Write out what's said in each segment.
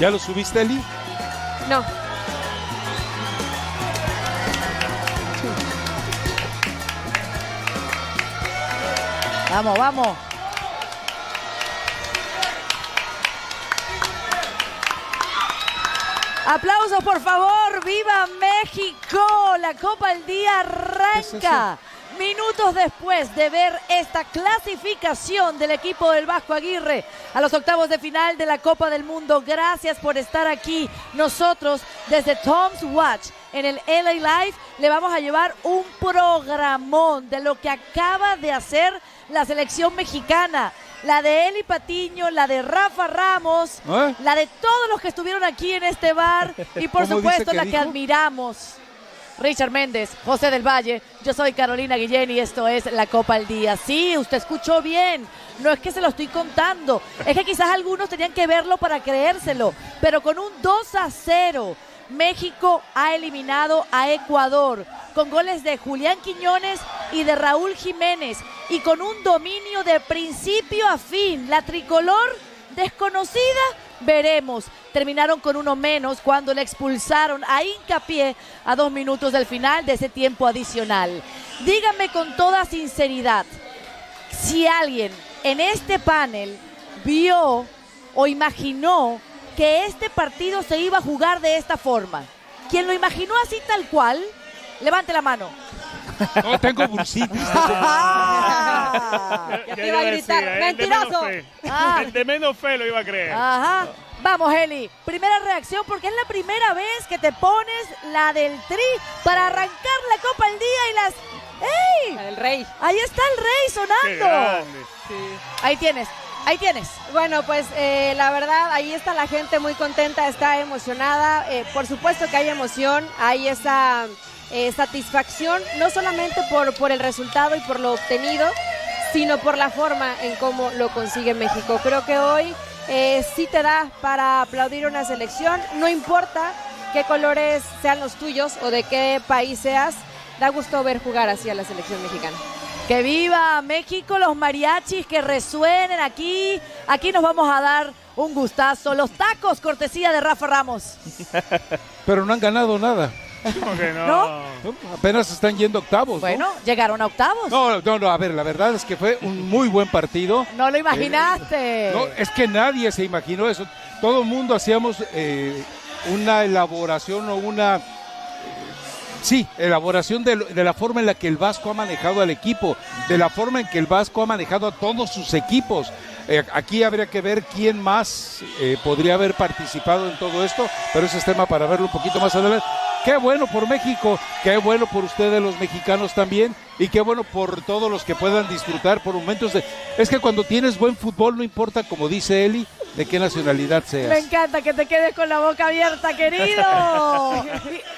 ¿Ya lo subiste, Eli? No. Vamos, vamos. Aplausos, por favor. ¡Viva México! La Copa al Día arranca. Minutos después de ver esta clasificación del equipo del Vasco Aguirre a los octavos de final de la Copa del Mundo. Gracias por estar aquí. Nosotros desde Tom's Watch en el LA Live le vamos a llevar un programón de lo que acaba de hacer la selección mexicana. La de Eli Patiño, la de Rafa Ramos, la de todos los que estuvieron aquí en este bar y por supuesto la que admiramos. Richard Méndez, José del Valle, yo soy Carolina Guillén y esto es La Copa al Día. Sí, usted escuchó bien, no es que se lo estoy contando, es que quizás algunos tenían que verlo para creérselo, pero con un 2-0, México ha eliminado a Ecuador, con goles de Julián Quiñones y de Raúl Jiménez, y con un dominio de principio a fin. La tricolor desconocida, veremos. Terminaron con uno menos cuando le expulsaron a Hincapié a 2 minutos del final de ese tiempo adicional. Díganme con toda sinceridad, si alguien en este panel vio o imaginó que este partido se iba a jugar de esta forma. ¿Quién lo imaginó así tal cual? Levante la mano. No, tengo bursitis. Ya te iba a gritar, ¡mentiroso! El de menos fe lo iba a creer. Ajá. Vamos, Eli, primera reacción, porque es la primera vez que te pones la del Tri para arrancar la Copa al Día y las... ¡Ey! La del Rey. Ahí está el Rey sonando. Sí. Ahí tienes. Bueno, pues la verdad, ahí está la gente muy contenta, está emocionada. Por supuesto que hay emoción, hay esa satisfacción, no solamente por el resultado y por lo obtenido, sino por la forma en cómo lo consigue México. Creo que hoy sí te da para aplaudir una selección, no importa qué colores sean los tuyos o de qué país seas, da gusto ver jugar así a la selección mexicana. ¡Que viva México! Los mariachis que resuenen aquí. Aquí nos vamos a dar un gustazo. Los tacos, cortesía de Rafa Ramos. Pero no han ganado nada. ¿Cómo que no? ¿No? Apenas están yendo octavos. Bueno, llegaron a octavos. No, a ver, la verdad es que fue un muy buen partido. No lo imaginaste. No, es que nadie se imaginó eso. Todo el mundo hacíamos una elaboración o una... Sí, elaboración de la forma en la que el Vasco ha manejado al equipo, de la forma en que el Vasco ha manejado a todos sus equipos. Aquí habría que ver quién más podría haber participado en todo esto, pero ese es tema para verlo un poquito más adelante. Qué bueno por México, qué bueno por ustedes los mexicanos también, y qué bueno por todos los que puedan disfrutar por momentos de... Es que cuando tienes buen fútbol, no importa, como dice Eli, de qué nacionalidad seas. Me encanta que te quedes con la boca abierta, querido.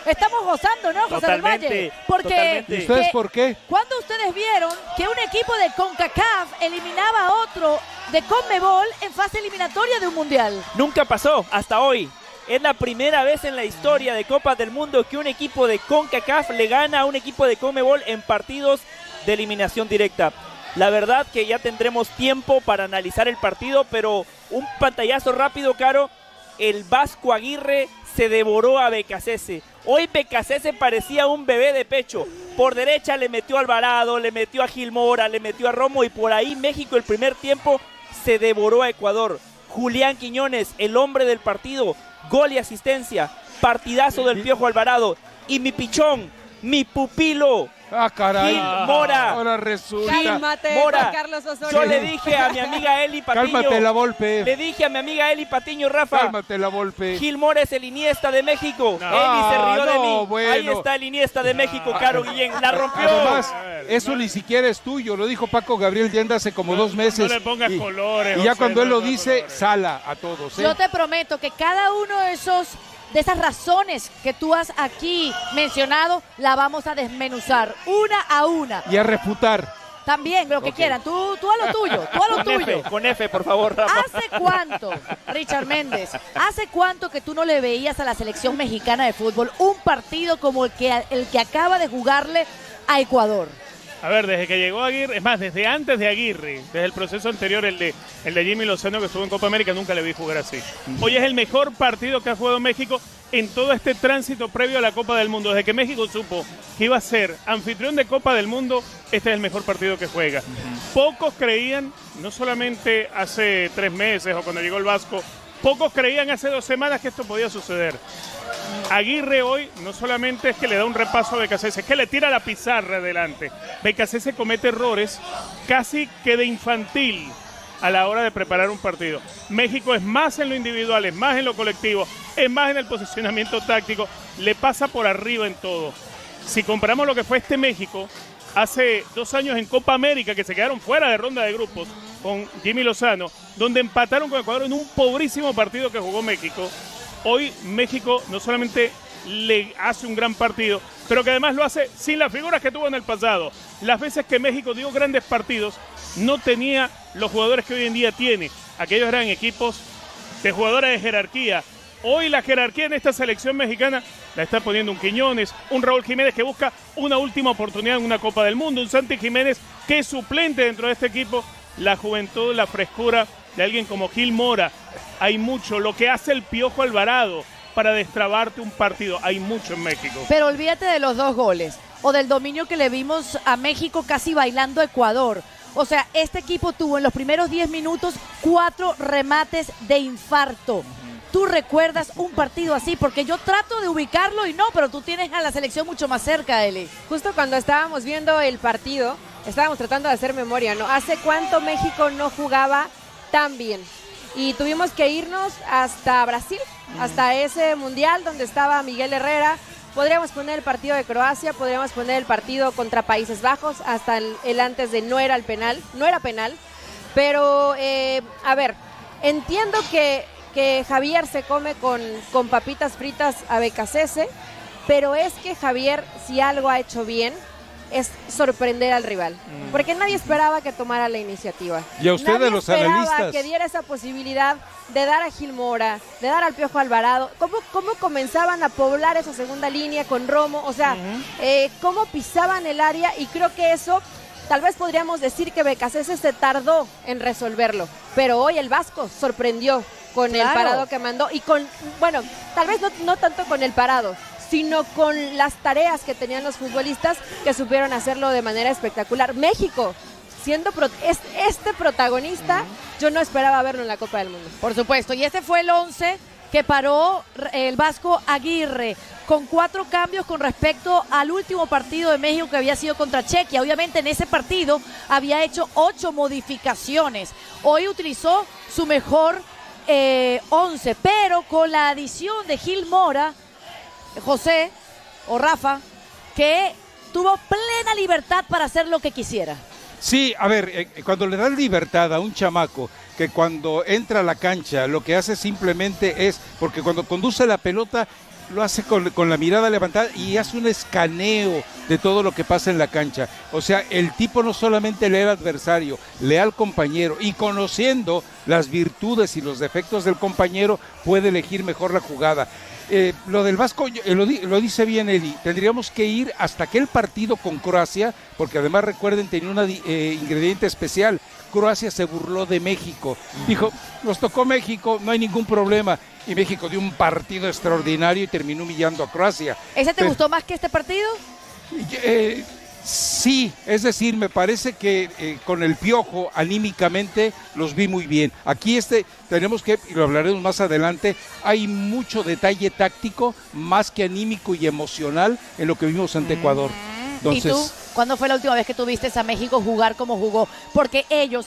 Estamos gozando, ¿no, José del Valle? Porque, ¿Y ustedes por qué? ¿cuándo ustedes vieron que un equipo de CONCACAF eliminaba a otro de CONMEBOL en fase eliminatoria de un mundial? Nunca pasó hasta hoy. Es la primera vez en la historia de Copas del Mundo que un equipo de CONCACAF le gana a un equipo de CONMEBOL en partidos de eliminación directa. La verdad que ya tendremos tiempo para analizar el partido, pero un pantallazo rápido, Caro. El Vasco Aguirre se devoró a Becasese. Hoy Becasese parecía un bebé de pecho. Por derecha le metió a Alvarado, le metió a Gil Mora, le metió a Romo, y por ahí México el primer tiempo se devoró a Ecuador. Julián Quiñones, el hombre del partido, gol y asistencia, partidazo del Piojo Alvarado. Y mi pichón, mi pupilo, ¡Ah, caray! Gil Mora. Ahora resulta. Cálmate, Mora. Carlos Osorio. Yo le dije a mi amiga Eli Patiño. Cálmate la Volpe. Le dije a mi amiga Eli Patiño, Rafa. Cálmate la Volpe. Gil Mora es el Iniesta de México. No. Eli se rió de mí. Bueno. Ahí está el Iniesta de México, Caro Guillén. La rompió. Además, eso ni siquiera es tuyo, lo dijo Paco Gabriel Tienda hace como 2 meses. No le pongas colores. Y ya José, cuando él no lo le pongas dice, colores. sala a todos. Yo te prometo que cada uno de esas razones que tú has aquí mencionado, la vamos a desmenuzar una a una. Y a refutar. También, lo que quieran. Tú a lo tuyo, tú a lo tuyo. Con F, por favor, Rafa. ¿Hace cuánto, Richard Méndez, hace cuánto que tú no le veías a la selección mexicana de fútbol un partido como el que acaba de jugarle a Ecuador? A ver, desde que llegó Aguirre, es más, desde antes de Aguirre, desde el proceso anterior, el de Jimmy Lozano que estuvo en Copa América, nunca le vi jugar así. Hoy es el mejor partido que ha jugado México en todo este tránsito previo a la Copa del Mundo. Desde que México supo que iba a ser anfitrión de Copa del Mundo, este es el mejor partido que juega. Pocos creían, no solamente hace 3 meses o cuando llegó el Vasco, pocos creían hace 2 semanas que esto podía suceder. Aguirre hoy no solamente es que le da un repaso a Becasese, es que le tira la pizarra adelante. Becasese comete errores casi que de infantil a la hora de preparar un partido. México es más en lo individual, es más en lo colectivo, es más en el posicionamiento táctico, le pasa por arriba en todo. Si comparamos lo que fue este México hace 2 años en Copa América, que se quedaron fuera de ronda de grupos con Jimmy Lozano, donde empataron con Ecuador en un pobrísimo partido que jugó México. Hoy México no solamente le hace un gran partido, pero que además lo hace sin las figuras que tuvo en el pasado. Las veces que México dio grandes partidos, no tenía los jugadores que hoy en día tiene. Aquellos eran equipos de jugadores de jerarquía. Hoy la jerarquía en esta selección mexicana la está poniendo un Quiñones, un Raúl Jiménez que busca una última oportunidad en una Copa del Mundo, un Santi Jiménez que es suplente dentro de este equipo. La juventud, la frescura de alguien como Gil Mora. Hay mucho. Lo que hace el Piojo Alvarado para destrabarte un partido. Hay mucho en México. Pero olvídate de los 2 goles o del dominio que le vimos a México casi bailando a Ecuador. O sea, este equipo tuvo en los primeros 10 minutos 4 remates de infarto. ¿Tú recuerdas un partido así? Porque yo trato de ubicarlo y no, pero tú tienes a la selección mucho más cerca, Eli. Justo cuando estábamos viendo el partido, estábamos tratando de hacer memoria, ¿no? ¿Hace cuánto México no jugaba tan bien? Y tuvimos que irnos hasta Brasil, hasta ese mundial donde estaba Miguel Herrera. Podríamos poner el partido de Croacia, podríamos poner el partido contra Países Bajos, hasta el antes de no era penal, pero a ver, entiendo que Javier se come con papitas fritas a Becasese, pero es que Javier, si algo ha hecho bien, es sorprender al rival, porque nadie esperaba que tomara la iniciativa. Y a ustedes, los analistas, que diera esa posibilidad de dar a Gil Mora, de dar al Piojo Alvarado, cómo comenzaban a poblar esa segunda línea con Romo, o sea, cómo pisaban el área, y creo que eso, tal vez podríamos decir que Becasese se tardó en resolverlo, pero hoy el Vasco sorprendió con el parado que mandó, y con, bueno, tal vez no tanto con el parado, sino con las tareas que tenían los futbolistas que supieron hacerlo de manera espectacular. México, siendo este protagonista, yo no esperaba verlo en la Copa del Mundo. Por supuesto, y este fue el 11 que paró el Vasco Aguirre, con 4 cambios con respecto al último partido de México que había sido contra Chequia. Obviamente en ese partido había hecho 8 modificaciones. Hoy utilizó su mejor 11, pero con la adición de Gil Mora, José o Rafa, que tuvo plena libertad para hacer lo que quisiera. Sí, a ver, cuando le dan libertad a un chamaco que cuando entra a la cancha lo que hace simplemente es, porque cuando conduce la pelota lo hace con la mirada levantada y hace un escaneo de todo lo que pasa en la cancha. O sea, el tipo no solamente lee al adversario, lee al compañero, y conociendo las virtudes y los defectos del compañero puede elegir mejor la jugada. Lo del Vasco, lo dice bien Eli, tendríamos que ir hasta aquel partido con Croacia, porque además recuerden, tenía un ingrediente especial. Croacia se burló de México, dijo, nos tocó México, no hay ningún problema, y México dio un partido extraordinario y terminó humillando a Croacia. ¿Ese te gustó más que este partido? Sí, es decir, me parece que con el Piojo anímicamente los vi muy bien. Aquí tenemos que, y lo hablaremos más adelante, hay mucho detalle táctico, más que anímico y emocional en lo que vimos ante Ecuador. Entonces, ¿y tú? ¿Cuándo fue la última vez que tú viste a México jugar como jugó? Porque ellos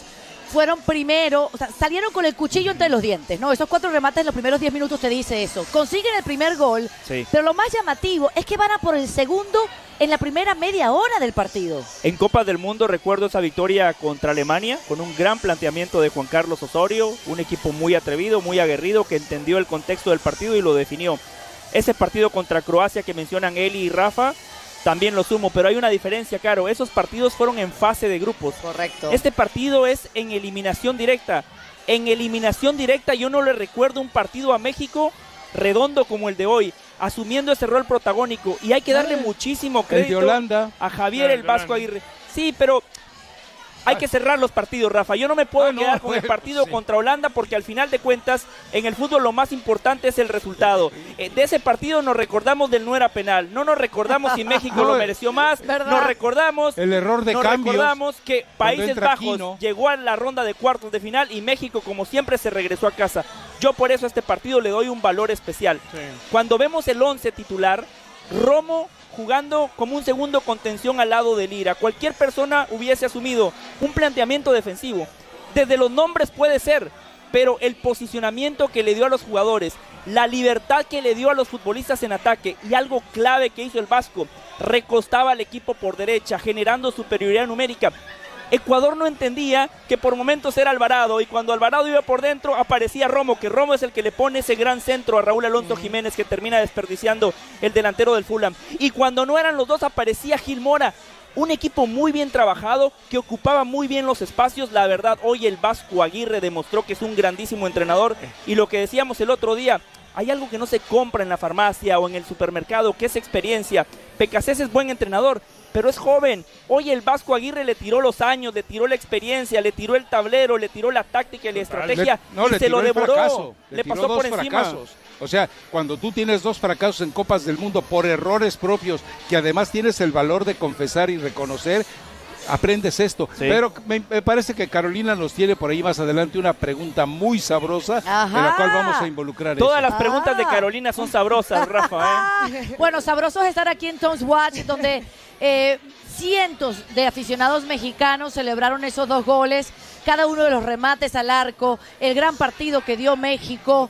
fueron primero, o sea, salieron con el cuchillo entre los dientes, ¿no? Esos 4 remates en los primeros 10 minutos te dice eso. Consiguen el primer gol, sí, pero lo más llamativo es que van a por el segundo en la primera media hora del partido. En Copa del Mundo recuerdo esa victoria contra Alemania, con un gran planteamiento de Juan Carlos Osorio, un equipo muy atrevido, muy aguerrido, que entendió el contexto del partido y lo definió. Ese partido contra Croacia que mencionan Eli y Rafa, también lo sumo, pero hay una diferencia, Caro. Esos partidos fueron en fase de grupos. Correcto. Este partido es en eliminación directa. En eliminación directa yo no le recuerdo un partido a México redondo como el de hoy, asumiendo ese rol protagónico. Y hay que darle muchísimo crédito a Javier el Vasco Aguirre. Sí, pero hay que cerrar los partidos, Rafa. Yo no me puedo quedar con el partido contra Holanda porque al final de cuentas en el fútbol lo más importante es el resultado. De ese partido nos recordamos del no era penal. No nos recordamos si México lo mereció más. Nos recordamos el error de cambios. Nos recordamos que Países Bajos llegó a la ronda de cuartos de final y México como siempre se regresó a casa. Yo por eso a este partido le doy un valor especial. Sí. Cuando vemos el 11 titular, Romo jugando como un segundo contención al lado de Lira. Cualquier persona hubiese asumido un planteamiento defensivo. Desde los nombres puede ser, pero el posicionamiento que le dio a los jugadores, la libertad que le dio a los futbolistas en ataque y algo clave que hizo el Vasco, recostaba al equipo por derecha, generando superioridad numérica. Ecuador no entendía que por momentos era Alvarado y cuando Alvarado iba por dentro aparecía Romo, que Romo es el que le pone ese gran centro a Raúl Alonso Jiménez que termina desperdiciando el delantero del Fulham. Y cuando no eran los dos aparecía Gil Mora. Un equipo muy bien trabajado, que ocupaba muy bien los espacios. La verdad, hoy el Vasco Aguirre demostró que es un grandísimo entrenador. Y lo que decíamos el otro día, hay algo que no se compra en la farmacia o en el supermercado, que es experiencia. Pecasés es buen entrenador, pero es joven. Hoy el Vasco Aguirre le tiró los años, le tiró la experiencia, le tiró el tablero, le tiró la táctica y la estrategia y se lo devoró. Le pasó por encima. O sea, cuando tú tienes 2 fracasos en Copas del Mundo por errores propios, que además tienes el valor de confesar y reconocer, aprendes esto. Sí. Pero me parece que Carolina nos tiene por ahí más adelante una pregunta muy sabrosa, en la cual vamos a involucrar todas las preguntas de Carolina son sabrosas, Rafa. Bueno, sabroso es estar aquí en Tom's Watch, donde cientos de aficionados mexicanos celebraron esos 2 goles, cada uno de los remates al arco, el gran partido que dio México,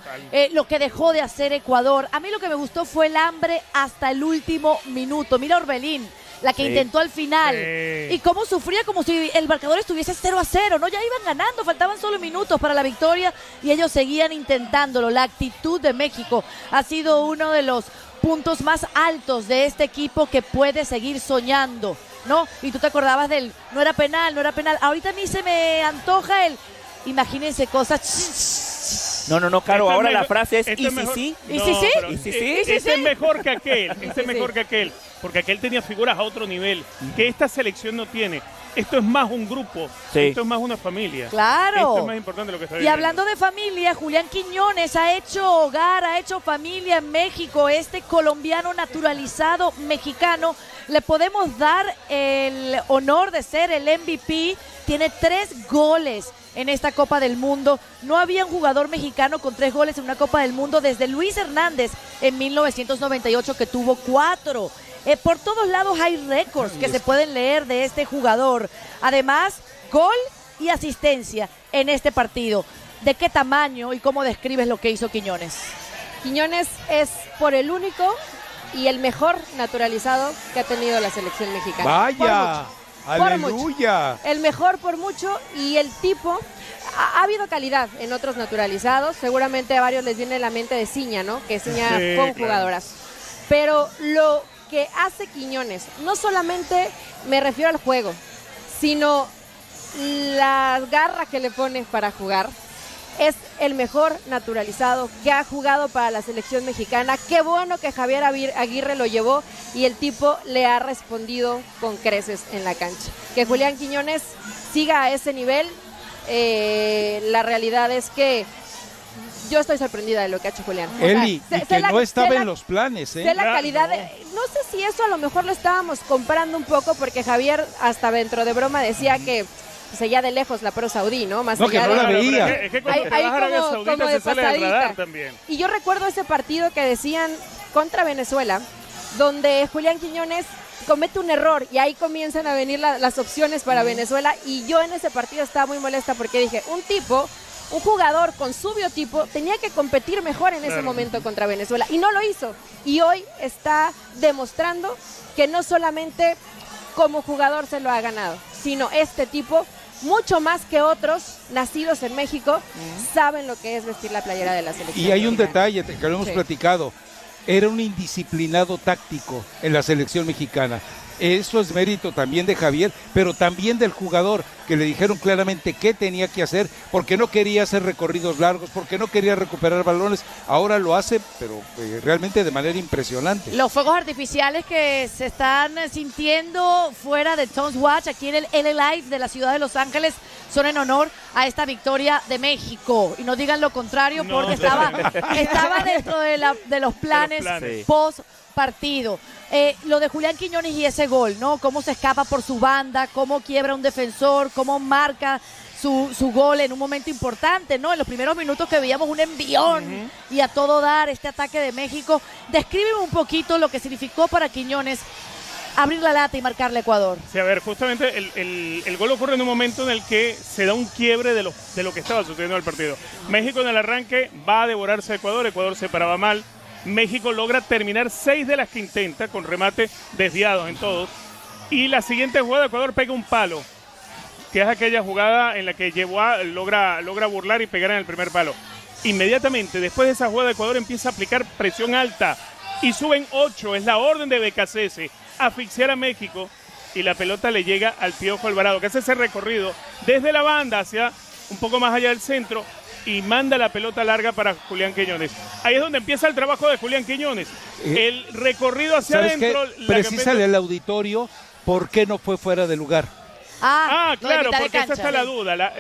lo que dejó de hacer Ecuador. A mí lo que me gustó fue el hambre hasta el último minuto. Mira Orbelín, la que intentó al final, y cómo sufría, como si el marcador estuviese 0-0, ¿no? Ya iban ganando, faltaban solo minutos para la victoria y ellos seguían intentándolo. La actitud de México ha sido uno de los puntos más altos de este equipo que puede seguir soñando, ¿no? Y tú te acordabas del no era penal. Ahorita a mí se me antoja el, imagínense cosas. No, Caro, ahora la frase es ¿y si sí? ¿Y si sí? Este es mejor que aquel, que aquel, porque aquel tenía figuras a otro nivel, que esta selección no tiene. Esto es más un grupo, esto es más una familia. Claro. Esto es más importante lo que está diciendo. Y hablando de familia, Julián Quiñones ha hecho hogar, ha hecho familia en México. Este colombiano naturalizado mexicano, le podemos dar el honor de ser el MVP. Tiene 3 goles en esta Copa del Mundo. No había un jugador mexicano con 3 goles en una Copa del Mundo desde Luis Hernández en 1998, que tuvo 4. Por todos lados hay récords que se pueden leer de este jugador. Además, gol y asistencia en este partido. ¿De qué tamaño y cómo describes lo que hizo Quiñones? Quiñones es por el único y el mejor naturalizado que ha tenido la selección mexicana. ¡Vaya! ¡Aleluya! El mejor por mucho, y el tipo... Ha habido calidad en otros naturalizados. Seguramente a varios les viene a la mente de Ciña, ¿no? Que Ciña fue un jugadorazo. Pero lo que hace Quiñones, no solamente me refiero al juego, sino la garra que le pone para jugar. Es el mejor naturalizado que ha jugado para la selección mexicana. Qué bueno que Javier Aguirre lo llevó y el tipo le ha respondido con creces en la cancha. Que Julián Quiñones siga a ese nivel. La realidad es que yo estoy sorprendida de lo que ha hecho Julián. Eli, y que no estaba en los planes, ¿eh? Sé la calidad. No sé si eso a lo mejor lo estábamos comprando un poco, porque Javier hasta dentro de broma decía que seguía de lejos la pro saudí, ¿no? Más no, que no la veía. Es que cuando te vas a Arabia Saudita se sale del radar también. Y yo recuerdo ese partido que decían contra Venezuela, donde Julián Quiñones comete un error y ahí comienzan a venir las opciones para Venezuela, y yo en ese partido estaba muy molesta porque dije, un jugador con su biotipo tenía que competir mejor en ese momento contra Venezuela, y no lo hizo, y hoy está demostrando que no solamente como jugador se lo ha ganado, sino este tipo, mucho más que otros nacidos en México, saben lo que es vestir la playera de la selección. Y hay un mexicana. detalle que lo hemos platicado. Era un indisciplinado táctico en la selección mexicana. Eso es mérito también de Javier, pero también del jugador. que le dijeron claramente qué tenía que hacer, porque no quería hacer recorridos largos, porque no quería recuperar balones. Ahora lo hace, pero realmente de manera impresionante. Los fuegos artificiales que se están sintiendo fuera de Toms Watch, aquí en el LA Live de la ciudad de Los Ángeles, son en honor a esta victoria de México. Y no digan lo contrario, porque estaba dentro de los planes post partido. Lo de Julián Quiñones y ese gol, ¿no? Cómo se escapa por su banda, cómo quiebra un defensor, cómo marca su gol en un momento importante, ¿no? En los primeros minutos que veíamos un envión y a todo dar este ataque de México. Descríbeme un poquito lo que significó para Quiñones abrir la lata y marcarle a Ecuador. Sí, a ver, justamente el gol ocurre en un momento en el que se da un quiebre de lo que estaba sucediendo en el partido. México en el arranque va a devorarse a Ecuador, Ecuador se paraba mal. México logra terminar 6 de las que intenta, con remate desviados en todos. Y la siguiente jugada, Ecuador pega un palo, que es aquella jugada en la que logra burlar y pegar en el primer palo. Inmediatamente, después de esa jugada, Ecuador empieza a aplicar presión alta. Y suben 8, es la orden de Becasese, asfixiar a México. Y la pelota le llega al Piojo Alvarado, que hace ese recorrido desde la banda hacia un poco más allá del centro. Y manda la pelota larga para Julián Quiñones. Ahí es donde empieza el trabajo de Julián Quiñones. El recorrido hacia adentro. Precísale al auditorio por qué no fue fuera de lugar. Claro, porque esta está la duda.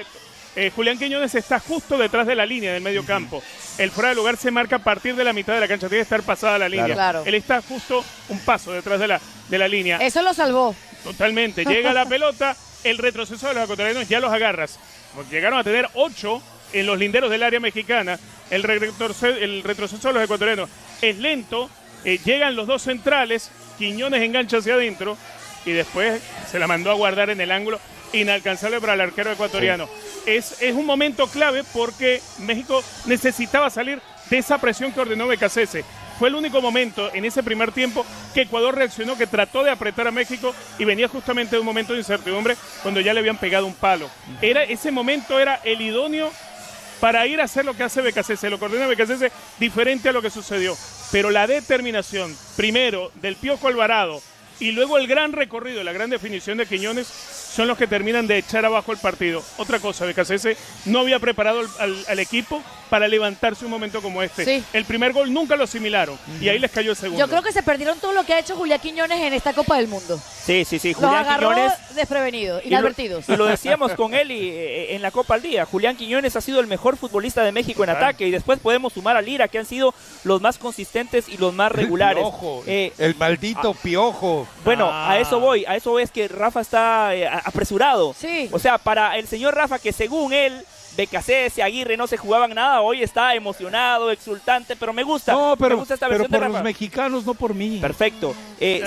Julián Quiñones está justo detrás de la línea del medio campo. El fuera de lugar se marca a partir de la mitad de la cancha. Tiene que estar pasada la línea. Claro. Él está justo un paso detrás de la línea. Eso lo salvó. Totalmente. Llega la pelota, el retroceso de los ecuatorianos ya los agarras. Porque llegaron a tener 8 en los linderos del área mexicana. El retroceso de los ecuatorianos es lento. Llegan los dos centrales. Quiñones engancha hacia adentro. Y después se la mandó a guardar en el ángulo. Inalcanzable para el arquero ecuatoriano. Sí. Es un momento clave porque México necesitaba salir de esa presión que ordenó Becasese. Fue el único momento en ese primer tiempo que Ecuador reaccionó, que trató de apretar a México y venía justamente de un momento de incertidumbre cuando ya le habían pegado un palo. Ese momento era el idóneo para ir a hacer lo que hace Becasese, lo que ordena Becasese, diferente a lo que sucedió. Pero la determinación, primero, del Piojo Alvarado y luego el gran recorrido, la gran definición de Quiñones, son los que terminan de echar abajo el partido. Otra cosa, Becasese no había preparado al equipo para levantarse un momento como este. Sí. El primer gol nunca lo asimilaron y ahí les cayó el segundo. Yo creo que se perdieron todo lo que ha hecho Julián Quiñones en esta Copa del Mundo. Sí. Los Julián agarró Quiñones desprevenidos, inadvertidos. Y lo decíamos con él en la Copa al Día. Julián Quiñones ha sido el mejor futbolista de México en ataque y después podemos sumar a Lira, que han sido los más consistentes y los más regulares. Piojo, el maldito Piojo. Bueno, a eso voy, es que Rafa está apresurado. Sí. O sea, para el señor Rafa, que según él, Becasese, Aguirre no se jugaban nada, hoy está emocionado, exultante, pero me gusta. Me gusta esta pero versión por de Rafa. los mexicanos, no por mí. Perfecto.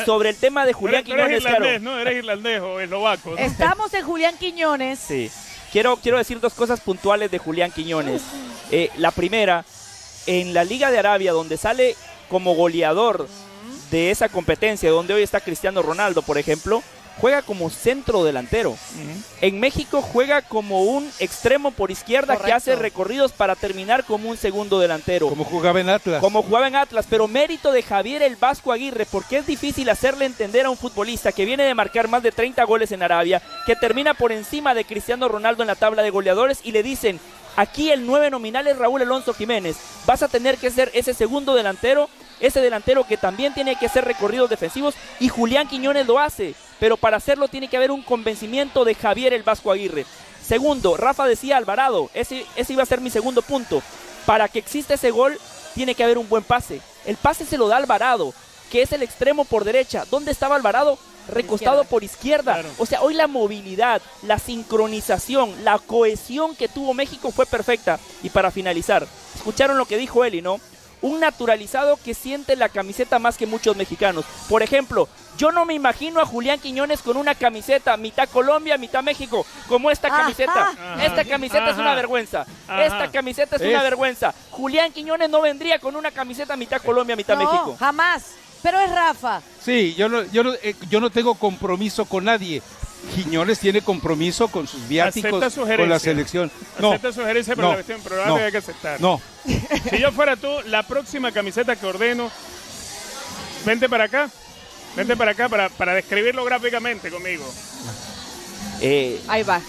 Sobre el tema de Julián Quiñones, eres irlandés, claro. ¿no? Eres irlandés o eslovaco, ¿no? Estamos en Julián Quiñones. Sí. Quiero decir 2 cosas puntuales de Julián Quiñones. La primera, en la Liga de Arabia, donde sale como goleador de esa competencia, donde hoy está Cristiano Ronaldo, por ejemplo, juega como centro delantero. En México juega como un extremo por izquierda. Correcto. Que hace recorridos para terminar como un segundo delantero. Como jugaba en Atlas. Como jugaba en Atlas, pero mérito de Javier el Vasco Aguirre, porque es difícil hacerle entender a un futbolista que viene de marcar más de 30 goles en Arabia, que termina por encima de Cristiano Ronaldo en la tabla de goleadores, y le dicen: aquí el 9 nominal es Raúl Alonso Jiménez, vas a tener que ser ese segundo delantero, ese delantero que también tiene que hacer recorridos defensivos, y Julián Quiñones lo hace, pero para hacerlo tiene que haber un convencimiento de Javier el Vasco Aguirre. Segundo, Rafa decía Alvarado, ese iba a ser mi segundo punto. Para que exista ese gol, tiene que haber un buen pase. El pase se lo da Alvarado, que es el extremo por derecha. ¿Dónde estaba Alvarado? Recostado por izquierda. Claro. O sea, hoy la movilidad, la sincronización, la cohesión que tuvo México fue perfecta. Y para finalizar, escucharon lo que dijo Eli, ¿no? Un naturalizado que siente la camiseta más que muchos mexicanos. Por ejemplo, yo no me imagino a Julián Quiñones con una camiseta mitad Colombia, mitad México, como esta camiseta. Esta camiseta es una vergüenza. Esta camiseta es una vergüenza. Julián Quiñones no vendría con una camiseta mitad Colombia, mitad México. Jamás. Pero es Rafa. Sí, yo no tengo compromiso con nadie. Quiñones tiene compromiso con sus viáticos, con la selección. Acepta sugerencia, pero la versión programa hay que aceptar. No. Si yo fuera tú, la próxima camiseta que ordeno, vente para acá para describirlo gráficamente conmigo. Ahí va.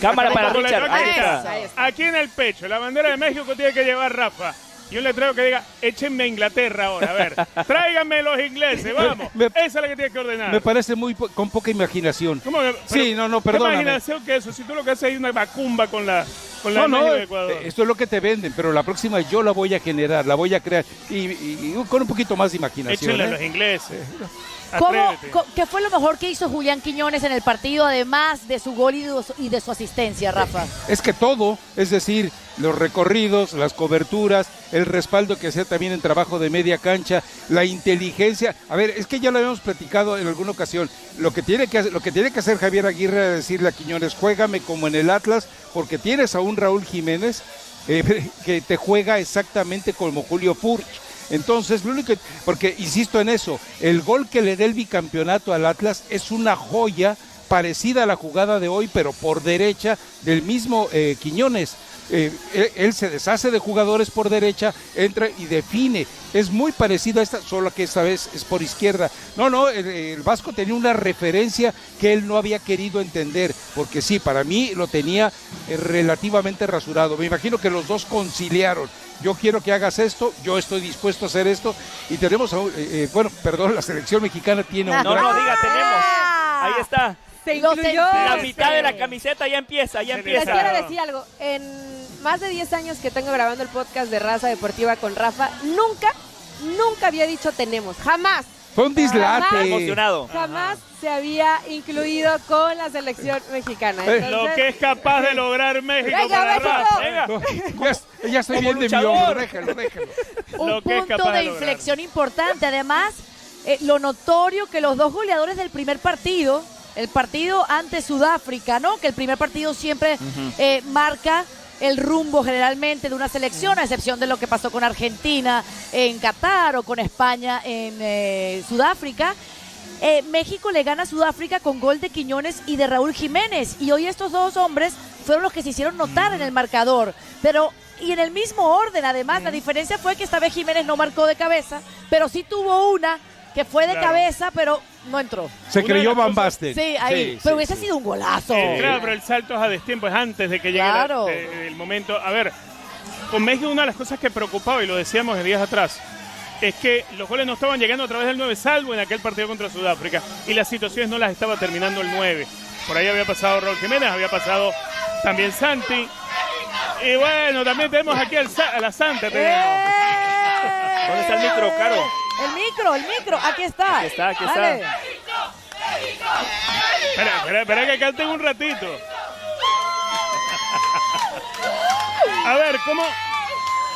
Cámara para como Richard. aquí Ahí está. está. Ahí está. Aquí en el pecho, la bandera de México tiene que llevar Rafa. Y un letrero que diga, échenme a Inglaterra ahora, a ver, tráiganme los ingleses, vamos. Esa es la que tiene que ordenar. Me parece con poca imaginación. ¿Cómo que- Sí, pero no, ¿qué perdóname. imaginación que eso? Si tú lo que haces es una macumba con la No, México no, de Ecuador. esto es lo que te venden, pero la próxima yo la voy a generar, la voy a crear y con un poquito más de imaginación. Échenle a ¿eh? los ingleses. ¿Cómo, Atrévete. ¿Qué fue lo mejor que hizo Julián Quiñones en el partido, además de su gol y de su asistencia, Rafa? Es que todo, es decir, los recorridos, las coberturas, el respaldo que hacía también en trabajo de media cancha, la inteligencia. A ver, es que ya lo habíamos platicado en alguna ocasión. Lo que tiene que hacer Javier Aguirre es decirle a Quiñones, juégame como en el Atlas, porque tienes a un Raúl Jiménez que te juega exactamente como Julio Furch. Entonces, lo único porque insisto en eso, el gol que le dé el bicampeonato al Atlas es una joya parecida a la jugada de hoy, pero por derecha del mismo Quiñones. Él se deshace de jugadores por derecha, entra y define. Es muy parecida a esta, solo que esta vez es por izquierda. No, el Vasco tenía una referencia que él no había querido entender, porque sí, para mí lo tenía relativamente rasurado. Me imagino que los dos conciliaron. Yo quiero que hagas esto, yo estoy dispuesto a hacer esto. Y tenemos, la selección mexicana tiene un No, gran... diga, tenemos. Ahí está. Se Lo incluyó. La mitad de la camiseta ya empieza, ya Les empieza. quiero decir algo. En más de 10 años que tengo grabando el podcast de Raza Deportiva con Rafa, nunca había dicho tenemos. Jamás. Fue un dislate. Emocionado. Jamás se había incluido con la selección mexicana. Entonces, Lo que es capaz de lograr México Venga, para México. Rafa. Venga. No, ya estoy Como bien de mi luchador. hombro, déjalo. Un Lo que es punto capaz de de lograr. inflexión importante. Además, lo notorio que los dos goleadores del primer partido, el partido ante Sudáfrica, ¿no? Que el primer partido siempre marca el rumbo generalmente de una selección, a excepción de lo que pasó con Argentina en Qatar o con España en Sudáfrica. México le gana a Sudáfrica con gol de Quiñones y de Raúl Jiménez. Y hoy estos dos hombres fueron los que se hicieron notar en el marcador. Y en el mismo orden, además, la diferencia fue que esta vez Jiménez no marcó de cabeza, pero sí tuvo una que fue de Claro. cabeza, pero no entró. Se Una de creyó las Van cosas- Basten. Sí, ahí. Pero hubiese sido un golazo. Claro, pero el salto es a destiempo, es antes de que llegue Claro. el momento. A ver, con México una de las cosas que preocupaba, y lo decíamos de días atrás, es que los goles no estaban llegando a través del 9, salvo en aquel partido contra Sudáfrica, y las situaciones no las estaba terminando el 9. Por ahí había pasado Raúl Jiménez, había pasado también Santi. Y bueno, también tenemos aquí a la Santa. ¿Dónde está el micro, Caro? El micro, aquí está. Aquí está. Dale. Espera que canten un ratito. A ver,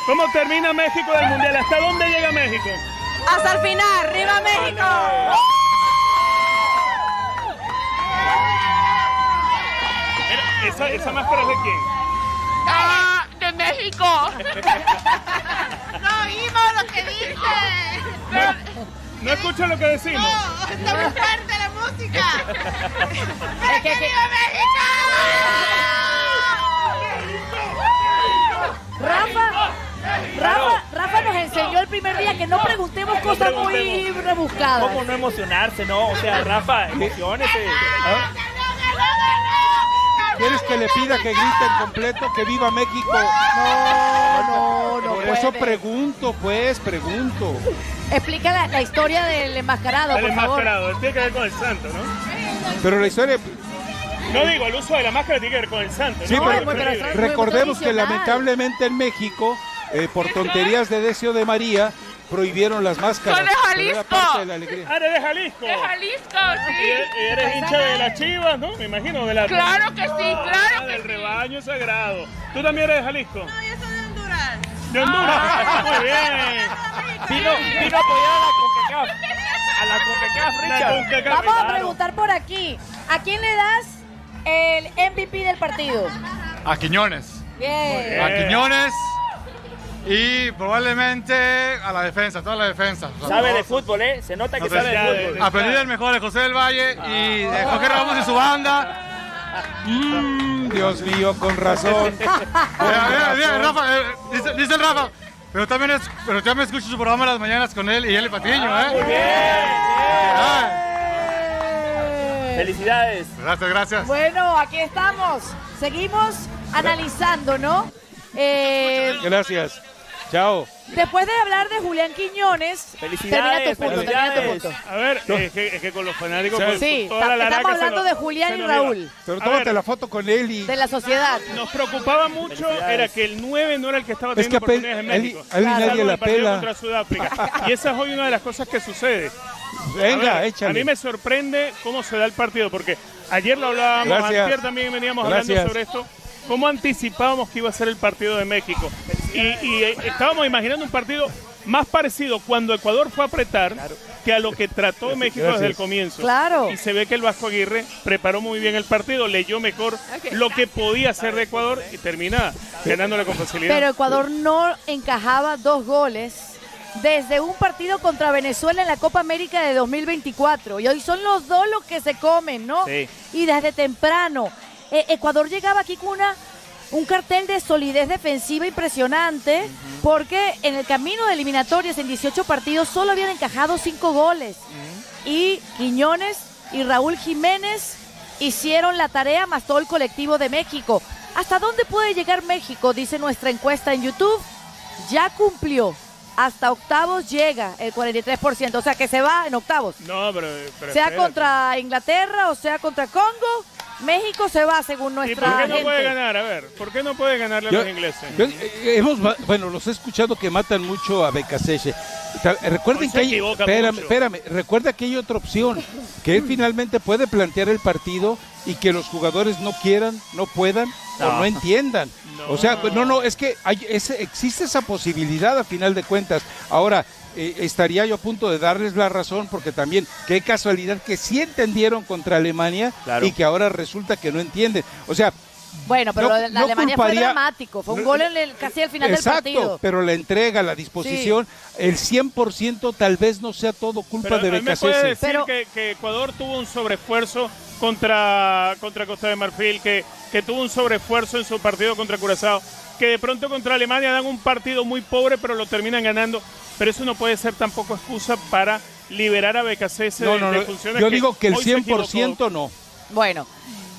¿cómo termina México del Mundial? ¿Hasta dónde llega México? hasta el final. ¡Arriba México! ¿Esa máscara es de quién? ¡Ah! ¡De México! ¡No oímos lo que dice! No escucho lo que decimos. ¡No! ¡Está muy fuerte la música! Es que- ¡Viva México! Rafa nos enseñó el primer día que no preguntemos cosas muy rebuscadas. ¿Cómo no emocionarse, no? O sea, Rafa, emocionese. ¿Ah? ¿Quieres que le pida que grite en completo que viva México? No Por eso puede. pregunto. Explica la historia del enmascarado, El por favor. enmascarado, tiene que ver con el santo, ¿no? Pero la historia, No digo, el uso de la máscara tiene que ver con el santo. sí, ¿no? pero es muy tradicional. recordemos que lamentablemente en México, por tonterías de Decio de María, prohibieron las máscaras. ¡Soy de Pero era Jalisco! parte de la alegría. Ah, eres de Jalisco. ¡De Jalisco, Y sí! eres hincha de las Chivas, ¿no? Me imagino, de la... ¡Claro que sí, claro que del sí! rebaño sagrado. ¿Tú también eres de Jalisco? No, yo soy de Honduras. ¿De Honduras? Muy bien. Vino a apoyar a la CONCACAF. A la CONCACAF, La Richard. CONCACAF. Vamos a Claro. preguntar por aquí. ¿A quién le das el MVP del partido? A Quiñones. Bien. A Quiñones y probablemente a la defensa, toda la defensa. Sabe de fútbol, ¿eh? Se nota que No, sabe ya, de fútbol. Aprendí del mejor de José del Valle y de Jorge Ramos y su banda. Dios mío, con razón. Mira, Rafa, dice el Rafa, pero también escucho su programa en las mañanas con él y Eli Patiño, Muy ¿eh? bien. Ay, Felicidades. gracias. Bueno, aquí estamos. seguimos analizando, ¿no? Gracias. Chao. Después de hablar de Julián Quiñones, Felicidades, termina tu punto. A ver, es que con los fanáticos... con Sí, toda la laraca estamos se hablando nos- de Julián se y nos Raúl, iba. Pero A tómate ver, la foto con él y... de la sociedad. Nos preocupaba mucho Felicidades. era que el 9 no era el que estaba Es que teniendo a él oportunidades en él México. y Salvo nadie en la el partido pela. contra Sudáfrica. Y esa es hoy una de las cosas que sucede. Venga, A ver, échale. A mí me sorprende cómo se da el partido, porque ayer lo hablábamos, Gracias. ayer también veníamos Gracias. hablando sobre esto, cómo anticipábamos que iba a ser el partido de México. Y estábamos imaginando un partido más parecido cuando Ecuador fue a apretar que a lo que trató México desde el comienzo. Claro. Y se ve que el Vasco Aguirre preparó muy bien el partido, leyó mejor lo que podía hacer de Ecuador y termina ganándole con facilidad. Pero Ecuador no encajaba 2 goles desde un partido contra Venezuela en la Copa América de 2024. Y hoy son los dos los que se comen, ¿no? Sí. Y desde temprano. Ecuador llegaba aquí con un cartel de solidez defensiva impresionante, porque en el camino de eliminatorias en 18 partidos solo habían encajado 5 goles. Y Quiñones y Raúl Jiménez hicieron la tarea, más todo el colectivo de México. ¿Hasta dónde puede llegar México? Dice nuestra encuesta en YouTube. Ya cumplió. Hasta octavos llega el 43%, o sea que se va en octavos. No, pero Sea espérate. contra Inglaterra o sea contra Congo, México se va según ¿Y nuestra por qué no gente. puede ganar? A ver, ¿por qué no puede ganarle a Yo- los ingleses? Bueno, los he escuchado que matan mucho a Becasese. Recuerden Hoy se que hay, equivoca mucho. espérame, recuerda que hay otra opción, que él finalmente puede plantear el partido y que los jugadores no quieran, no puedan o no entiendan. No. O sea, no, es que existe esa posibilidad a final de cuentas. Ahora, estaría yo a punto de darles la razón, porque también, qué casualidad que sí entendieron contra Alemania Claro. y que ahora resulta que no entienden. O sea, Bueno, pero No- lo de la no Alemania fue culparía- dramático, fue un gol casi al final exacto, del partido. pero la entrega, la disposición, el 100% tal vez no sea todo culpa Pero de a mí me puede Becasese. decir Pero- que Ecuador tuvo un sobreesfuerzo contra Costa de Marfil, que tuvo un sobreesfuerzo en su partido contra Curazao, que de pronto contra Alemania dan un partido muy pobre pero lo terminan ganando, pero eso no puede ser tampoco excusa para liberar a Becasese de funciones. Yo digo que el hoy se equivocó. 100% no. Bueno,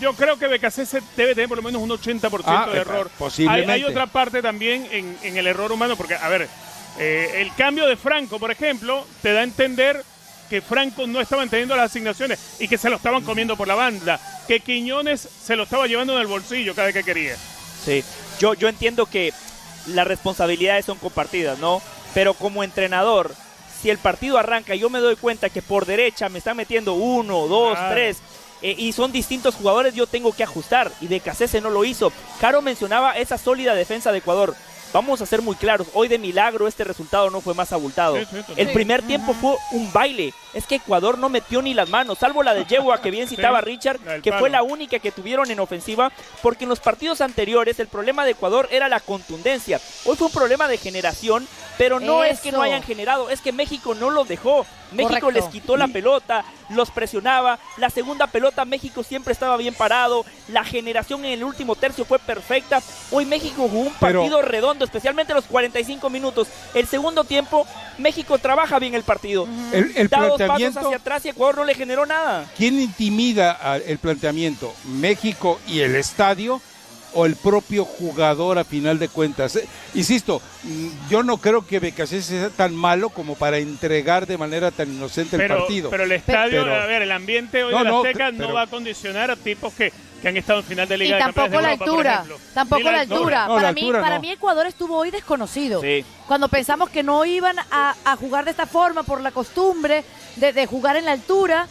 Yo creo que Becasese debe tener por lo menos un 80% de error. posiblemente. Hay otra parte también en el error humano, porque, a ver, el cambio de Franco, por ejemplo, te da a entender que Franco no estaba entendiendo las asignaciones y que se lo estaban comiendo por la banda, que Quiñones se lo estaba llevando en el bolsillo cada vez que quería. Sí, yo entiendo que las responsabilidades son compartidas, ¿no? Pero como entrenador, si el partido arranca y yo me doy cuenta que por derecha me están metiendo 1, 2, Claro. 3 y son distintos jugadores, yo tengo que ajustar, y Becasese no lo hizo. Caro mencionaba esa sólida defensa de Ecuador. Vamos a ser muy claros, hoy de milagro este resultado no fue más abultado. Sí, total. El primer tiempo fue un baile. Es que Ecuador no metió ni las manos, salvo la de Yegua que bien citaba Sí, Richard, la del que fue palo. la única que tuvieron en ofensiva, porque en los partidos anteriores el problema de Ecuador era la contundencia. Hoy fue un problema de generación, pero no es que no Eso. hayan generado, es que México no los dejó. México Correcto. les quitó la pelota, los presionaba, la segunda pelota México siempre estaba bien parado, la generación en el último tercio fue perfecta. Hoy México jugó un Pero- partido redondo, especialmente los 45 minutos. El segundo tiempo, México trabaja bien el partido. El Da dos pasos planteamiento, hacia atrás y Ecuador no le generó nada. ¿quién intimida el planteamiento? ¿México y el estadio o el propio jugador a final de cuentas? Insisto, yo no creo que Becasese sea tan malo como para entregar de manera tan inocente el partido. Pero el estadio, Pero- a ver, el ambiente hoy No, de la no, Azteca pero- no va a condicionar a tipos que han estado en final de y Liga de Campeones tampoco de la Europa, por altura, ejemplo. tampoco Ni la altura. No, la altura para no. mí Ecuador estuvo hoy desconocido. Sí. Cuando pensamos que no iban a jugar de esta forma por la costumbre de jugar en la altura,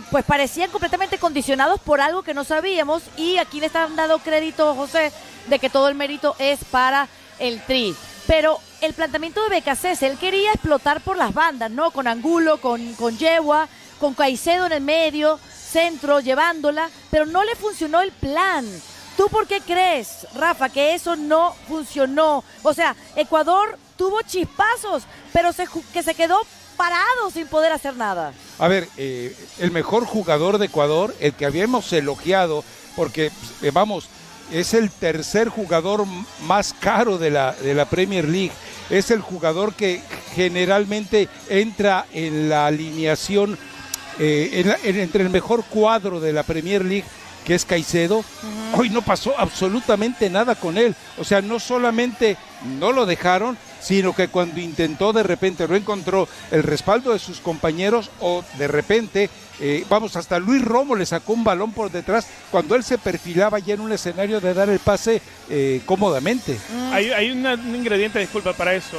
pues parecían completamente condicionados por algo que no sabíamos, y aquí le están dando crédito, José, de que todo el mérito es para el Tri. Pero el planteamiento de Becasese, él quería explotar por las bandas, ¿no? Con Angulo, con Yegua, con Caicedo en el medio, centro, llevándola, pero no le funcionó el plan. ¿Tú por qué crees, Rafa, que eso no funcionó? O sea, Ecuador tuvo chispazos, pero que se quedó parado sin poder hacer nada. A ver, el mejor jugador de Ecuador, el que habíamos elogiado, porque vamos, es el tercer jugador más caro de la Premier League, es el jugador que generalmente entra en la alineación, entre el mejor cuadro de la Premier League, que es Caicedo. Hoy no pasó absolutamente nada con él. O sea, no solamente no lo dejaron, sino que cuando intentó de repente no encontró el respaldo de sus compañeros o de repente, hasta Luis Romo le sacó un balón por detrás cuando él se perfilaba ya en un escenario de dar el pase cómodamente. Hay un ingrediente, disculpa, para eso,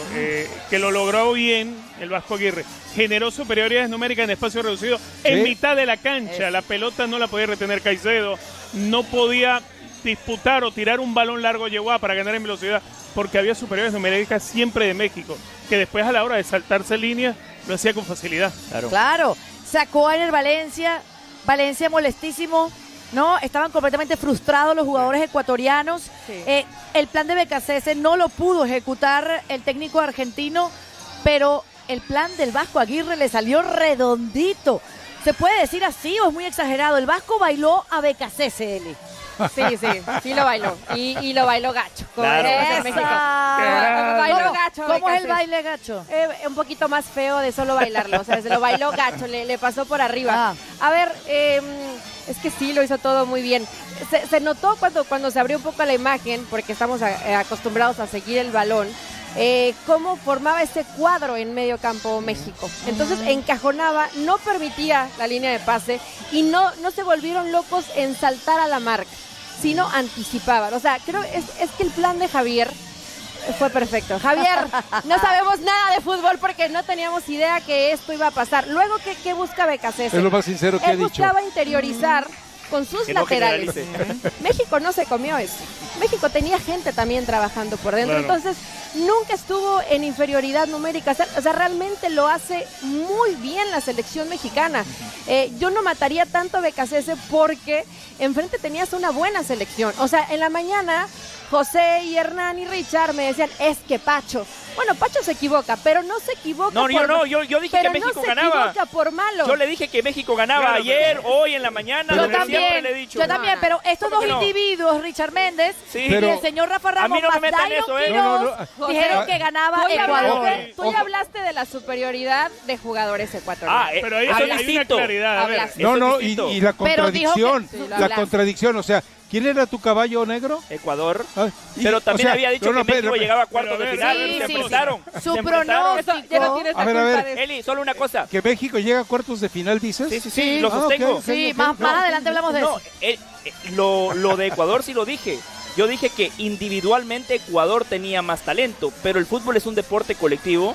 que lo logró bien el Vasco Aguirre. Generó superioridades numéricas en espacio reducido en mitad de la cancha. La pelota no la podía retener Caicedo, no podía disputar o tirar un balón largo Yeguá para ganar en velocidad, porque había superioridades numéricas siempre de México, que después a la hora de saltarse líneas lo hacía con facilidad. Claro, sacó a Ener Valencia molestísimo, ¿no? Estaban completamente frustrados los jugadores ecuatorianos. Sí. El plan de Becasese no lo pudo ejecutar el técnico argentino, pero el plan del Vasco Aguirre le salió redondito. ¿Se puede decir así o es muy exagerado? El Vasco bailó a Becasese, Eli. Sí lo bailó. Y lo bailó gacho. Claro. Bailó gacho. ¿Cómo es el Becasese. baile gacho? Un poquito más feo de solo bailarlo, o sea, se lo bailó gacho, le pasó por arriba. A ver, es que sí, lo hizo todo muy bien. Se notó cuando se abrió un poco la imagen, porque estamos acostumbrados a seguir el balón, cómo formaba ese cuadro en medio campo México. Entonces encajonaba, no permitía la línea de pase y no se volvieron locos en saltar a la marca, sino anticipaban. O sea, creo es que el plan de Javier fue perfecto. Javier, no sabemos nada de fútbol porque no teníamos idea que esto iba a pasar. Luego, ¿qué busca Becasese? Es lo más sincero que he Él dicho. buscaba interiorizar con sus Que no laterales. generalice. México no se comió eso. México tenía gente también trabajando por dentro. Claro. Entonces, nunca estuvo en inferioridad numérica. O sea, realmente lo hace muy bien la selección mexicana. Yo no mataría tanto a Becasese porque enfrente tenías una buena selección. O sea, en la mañana José y Hernán y Richard me decían, es que Pacho. Bueno, Pacho se equivoca, pero no se equivoca yo dije que México ganaba. Pero no se equivoca por malo. Yo le dije que México ganaba Claro, ayer, hoy, en la mañana. Yo lo que siempre también, le he dicho. yo también, pero estos ¿Cómo dos que no? individuos, Richard Méndez Sí. y Pero- el señor Rafa A Ramos, mí no me metan Dairo eso, ¿eh? Quiroz, No, dijeron José, que ganaba Tú ya Ecuador. hablaste de la superioridad de jugadores ecuatorianos. Pero ahí Eso hay es una distinto. claridad. A ver, Hablaste. No, Eso no, es distinto. y la Pero dijo que- contradicción, Sí, lo la hablaste. contradicción, o sea, ¿quién era tu caballo negro? Ecuador. Ah, y, Pero también o sea, había dicho no, que México pero- llegaba a cuartos pero de a ver, final. sí, Se sí, enfrentaron. sí. Su Se enfrentaron. Eso ya no tienes la A ver, a culpa ver. de Eli, solo una cosa. ¿Que México llega a cuartos de final, dices? Sí, Sí. lo sostengo. ok. Sí, ok, más, no. más adelante hablamos de No, eso. lo de Ecuador sí lo dije. Yo dije que individualmente Ecuador tenía más talento, pero el fútbol es un deporte colectivo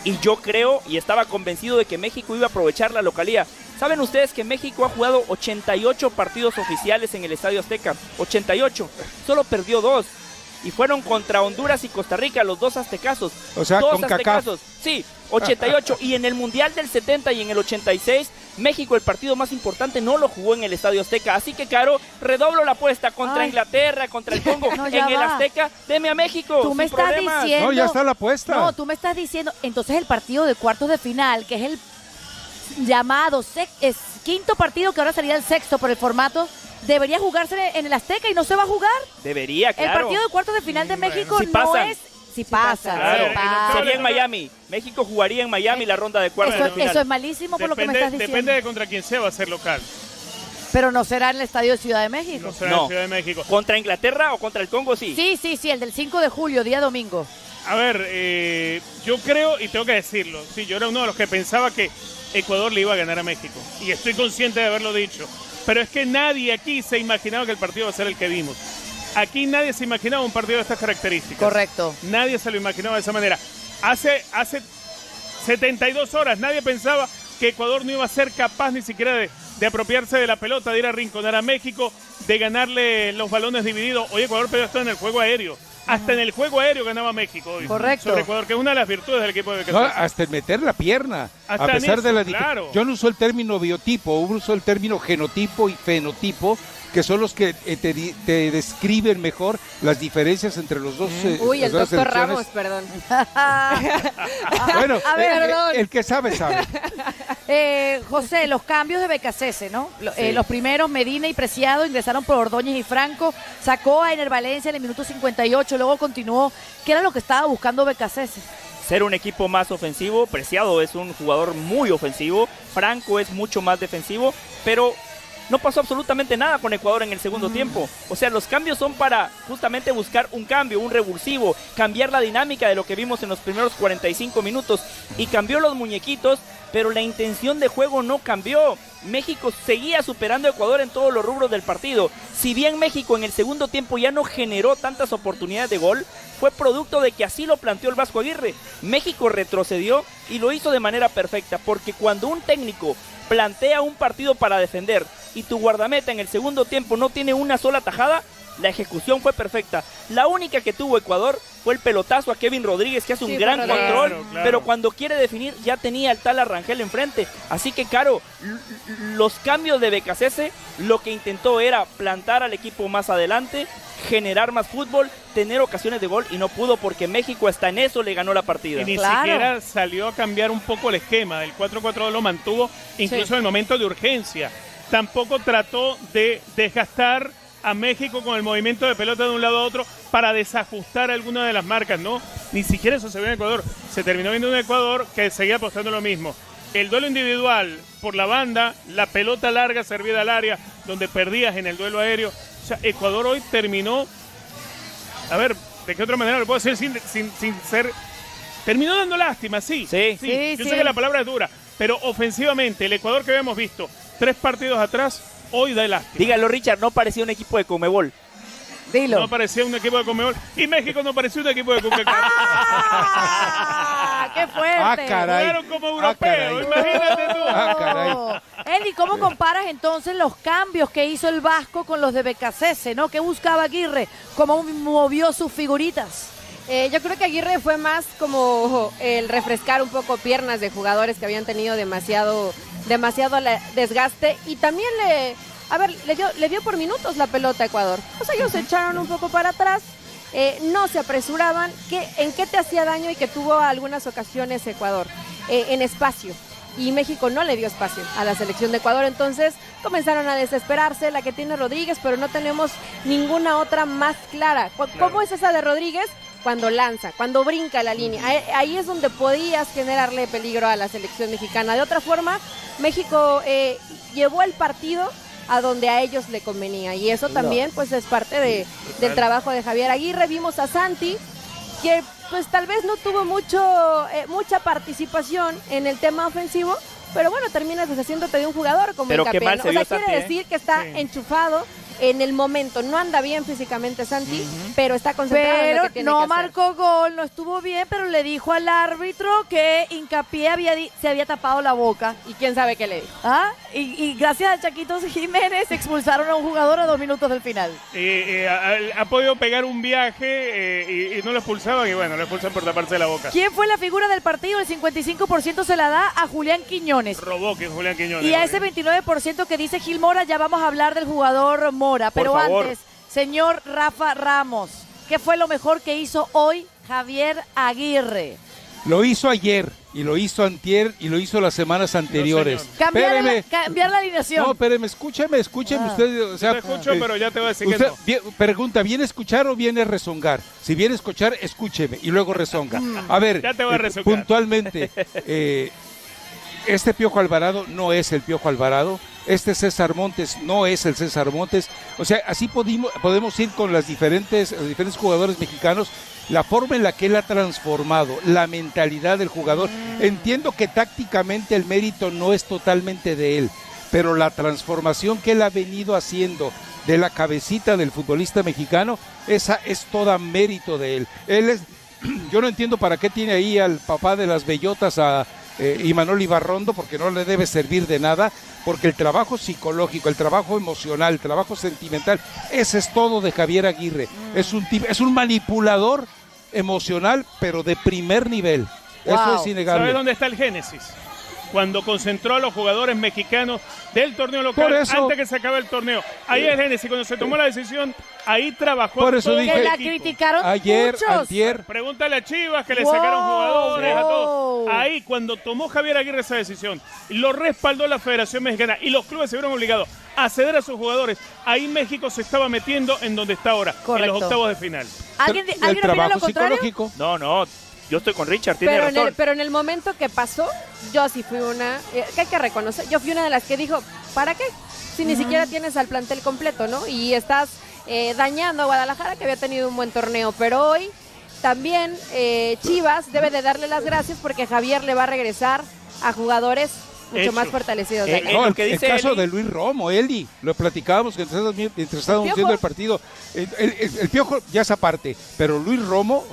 y yo creo y estaba convencido de que México iba a aprovechar la localía. ¿Saben ustedes que México ha jugado 88 partidos oficiales en el Estadio Azteca? 88. Solo perdió 2. Y fueron contra Honduras y Costa Rica, los dos aztecazos. O sea, dos con CACAF. aztecazos. Sí, 88. Y en el Mundial del 70 y en el 86, México, el partido más importante, no lo jugó en el Estadio Azteca. Así que, Caro, redoblo la apuesta contra Ay. Inglaterra, contra el Congo. No, en ya el va. Azteca, deme a México. Tú me sin estás problemas. diciendo... No, ya está la apuesta. No, tú me estás diciendo... Entonces el partido de cuartos de final, que es el llamado quinto partido, que ahora sería el sexto por el formato, debería jugarse en el Azteca y no se va a jugar. Debería, claro. El partido de cuartos de final de México sí no pasan. es... Sí pasa, Claro, sí pasa. sería en Miami. México jugaría en Miami la ronda de cuartos de final. Eso es malísimo por lo que me estás diciendo. Depende de contra quién sea, va a ser local. Pero no será en el Estadio de Ciudad de México. No será en No. la Ciudad de México. ¿Contra Inglaterra o contra el Congo? Sí. Sí, el del 5 de julio, día domingo. A ver, yo creo, y tengo que decirlo, sí, yo era uno de los que pensaba que Ecuador le iba a ganar a México. Y estoy consciente de haberlo dicho. Pero es que nadie aquí se imaginaba que el partido iba a ser el que vimos. Aquí nadie se imaginaba un partido de estas características. Correcto. Nadie se lo imaginaba de esa manera. Hace 72 horas nadie pensaba que Ecuador no iba a ser capaz ni siquiera de apropiarse de la pelota, de ir a rinconar a México, de ganarle los balones divididos. Hoy Ecuador perdió hasta en el juego aéreo. Hasta en el juego aéreo ganaba México hoy. Correcto. Sobre Ecuador, que es una de las virtudes del equipo de No, Becasese. hasta el meter la pierna, Hasta a pesar en de la eso, claro. Yo no uso el término biotipo, uso el término genotipo y fenotipo, que son los que te describen mejor las diferencias entre los dos. Uy, el las dos doctor selecciones. Ramos, perdón. Bueno, A ver, el que sabe, sabe. José, los cambios de Becasese, ¿no? Los primeros, Medina y Preciado, ingresaron por Ordóñez y Franco, sacó a Ener Valencia en el minuto 58, luego continuó. ¿Qué era lo que estaba buscando Becasese? Ser un equipo más ofensivo. Preciado es un jugador muy ofensivo. Franco es mucho más defensivo. Pero no pasó absolutamente nada con Ecuador en el segundo tiempo. O sea, los cambios son para justamente buscar un cambio, un revulsivo, cambiar la dinámica de lo que vimos en los primeros 45 minutos. Y cambió los muñequitos, pero la intención de juego no cambió. México seguía superando a Ecuador en todos los rubros del partido. Si bien México en el segundo tiempo ya no generó tantas oportunidades de gol, fue producto de que así lo planteó el Vasco Aguirre. México retrocedió y lo hizo de manera perfecta, porque cuando un técnico plantea un partido para defender y tu guardameta en el segundo tiempo no tiene una sola tajada, la ejecución fue perfecta. La única que tuvo Ecuador fue el pelotazo a Kevin Rodríguez, que hace un gran control, claro. pero cuando quiere definir ya tenía al tal Arrangel enfrente. Así que, Caro, los cambios de Becasese lo que intentó era plantar al equipo más adelante, generar más fútbol, tener ocasiones de gol, y no pudo porque México hasta en eso le ganó la partida. Y ni Claro. siquiera salió a cambiar un poco el esquema. Del 4-4-2 lo mantuvo incluso en el momento de urgencia. Tampoco trató de desgastar a México con el movimiento de pelota de un lado a otro para desajustar alguna de las marcas, ¿no? Ni siquiera eso se vio en Ecuador. Se terminó viendo un Ecuador que seguía apostando lo mismo. El duelo individual por la banda, la pelota larga servida al área, donde perdías en el duelo aéreo. O sea, Ecuador hoy terminó, a ver, ¿de qué otra manera lo puedo decir sin ser? Terminó dando lástima, sí. Sí. Yo sé que la palabra es dura, pero ofensivamente, el Ecuador que habíamos visto 3 partidos atrás, hoy da lástima. Dígalo, Richard, no parecía un equipo de Conmebol. Dilo. No parecía un equipo de Conmebol. Y México no parecía un equipo de CONCACAF. ¡Ah! ¡Qué fuerte! Ah, caray. Jugaron como europeos, caray. imagínate tú. Ah, caray. Eli, ¿cómo comparas entonces los cambios que hizo el Vasco con los de Becasese, ¿no? ¿Qué buscaba Aguirre? ¿Cómo movió sus figuritas? Yo creo que Aguirre fue más como el refrescar un poco piernas de jugadores que habían tenido demasiado desgaste, y también le dio por minutos la pelota a Ecuador. O sea, ellos se echaron un poco para atrás, no se apresuraban. ¿En qué te hacía daño y que tuvo algunas ocasiones Ecuador? En espacio. Y México no le dio espacio a la selección de Ecuador, entonces comenzaron a desesperarse. La que tiene Rodríguez, pero no tenemos ninguna otra más clara. ¿Cómo es esa de Rodríguez? Cuando lanza, cuando brinca la línea. Ahí es donde podías generarle peligro a la selección mexicana. De otra forma, México llevó el partido a donde a ellos le convenía, y eso también pues es parte del trabajo de Javier Aguirre. Vimos a Santi, que pues tal vez no tuvo mucha participación en el tema ofensivo, pero bueno, terminas deshaciéndote de un jugador como Pero el qué mal Capel. se O sea, vio quiere Santi, decir que está enchufado en el momento. No anda bien físicamente Santi, pero está concentrado en lo Pero que tiene no que hacer. marcó gol, no estuvo bien, pero le dijo al árbitro que Hincapié se había tapado la boca. Y quién sabe qué le dijo. ¿Ah? Y gracias a Chaquitos Jiménez expulsaron a un jugador a 2 minutos del final. Ha podido pegar un viaje y no lo expulsaban, y bueno, lo expulsan por taparse la boca. ¿Quién fue la figura del partido? El 55% se la da a Julián Quiñones. Robó que es Julián Quiñones. Y a ese 29% que dice Gil Mora, ya vamos a hablar del jugador Mora. Por Pero favor. antes, señor Rafa Ramos, ¿qué fue lo mejor que hizo hoy Javier Aguirre? Lo hizo ayer, y lo hizo antier, y lo hizo las semanas anteriores. señor. Cambiar la alineación. No, espéreme, escúcheme usted. O sea, Te escucho, pero ya te voy a decir que usted no. pregunta, ¿viene a escuchar o viene a rezongar? Si viene a escuchar, escúcheme y luego rezonga. A ver, Ya te voy a rezongar. puntualmente, este Piojo Alvarado no es el Piojo Alvarado, este César Montes no es el César Montes. O sea, así podemos ir con los diferentes jugadores mexicanos, la forma en la que él ha transformado, la mentalidad del jugador. Entiendo que tácticamente el mérito no es totalmente de él, pero la transformación que él ha venido haciendo de la cabecita del futbolista mexicano, esa es toda mérito de él. Yo no entiendo para qué tiene ahí al papá de las bellotas a Imanol Ibarrondo, porque no le debe servir de nada, porque el trabajo psicológico, el trabajo emocional, el trabajo sentimental, ese es todo de Javier Aguirre. Es un manipulador emocional, pero de primer nivel. Eso es innegable. ¿Sabes dónde está el génesis? Cuando concentró a los jugadores mexicanos del torneo local antes que se acabe el torneo. Ahí es el génesis, cuando se tomó la decisión, ahí trabajó por eso todo dije, que la el equipo. criticaron Ayer, muchos. antier. Pregúntale a Chivas que le sacaron jugadores a wow. todos. Ahí, cuando tomó Javier Aguirre esa decisión, lo respaldó la Federación Mexicana y los clubes se vieron obligados a ceder a sus jugadores. Ahí México se estaba metiendo en donde está ahora, en los octavos de final. ¿Alguien El opina lo trabajo contrario? psicológico. No, yo estoy con Richard, tiene razón. Pero en el momento que pasó, yo sí fui una, que hay que reconocer, yo fui una de las que dijo, ¿para qué? si ni siquiera tienes al plantel completo, ¿no? Y estás dañando a Guadalajara, que había tenido un buen torneo, pero hoy también Chivas debe de darle las gracias porque Javier le va a regresar a jugadores mucho más fortalecidos. No, el caso de Luis Romo, Eli, lo platicábamos mientras estábamos viendo el partido. El Piojo ya es aparte, pero Luis Romo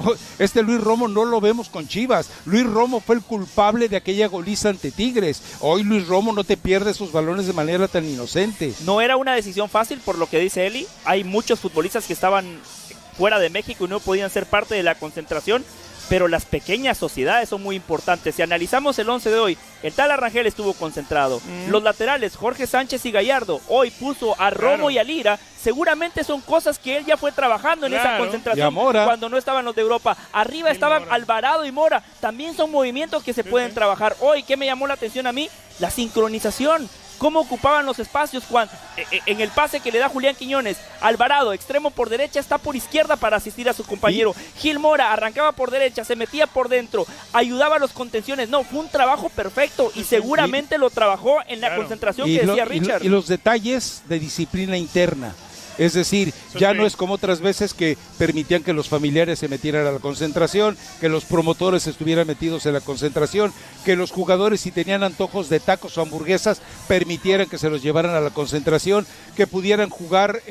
no lo vemos con Chivas. Luis Romo fue el culpable de aquella goliza ante Tigres. Hoy Luis Romo no te pierde esos balones de manera tan inocente. No era una decisión fácil, por lo que dice Eli. Hay muchos futbolistas que estaban fuera de México y no podían ser parte de la concentración, pero las pequeñas sociedades son muy importantes. Si analizamos el 11 de hoy, el tal Arrangel estuvo concentrado. Los laterales, Jorge Sánchez y Gallardo, hoy puso a Romo y a Lira. Seguramente son cosas que él ya fue trabajando en esa concentración cuando no estaban los de Europa. Arriba estaban Alvarado y Mora. También son movimientos que se pueden trabajar. Hoy, ¿qué me llamó la atención a mí? La sincronización. Cómo ocupaban los espacios, Juan, en el pase que le da Julián Quiñones. Alvarado, extremo por derecha, está por izquierda para asistir a su compañero. Gil Mora arrancaba por derecha, se metía por dentro, ayudaba a los contenciones. No, fue un trabajo perfecto y seguramente lo trabajó en la concentración que decía Richard. Y los detalles de disciplina interna. Es decir, ya no es como otras veces que permitían que los familiares se metieran a la concentración, que los promotores estuvieran metidos en la concentración, que los jugadores, si tenían antojos de tacos o hamburguesas, permitieran que se los llevaran a la concentración, que pudieran jugar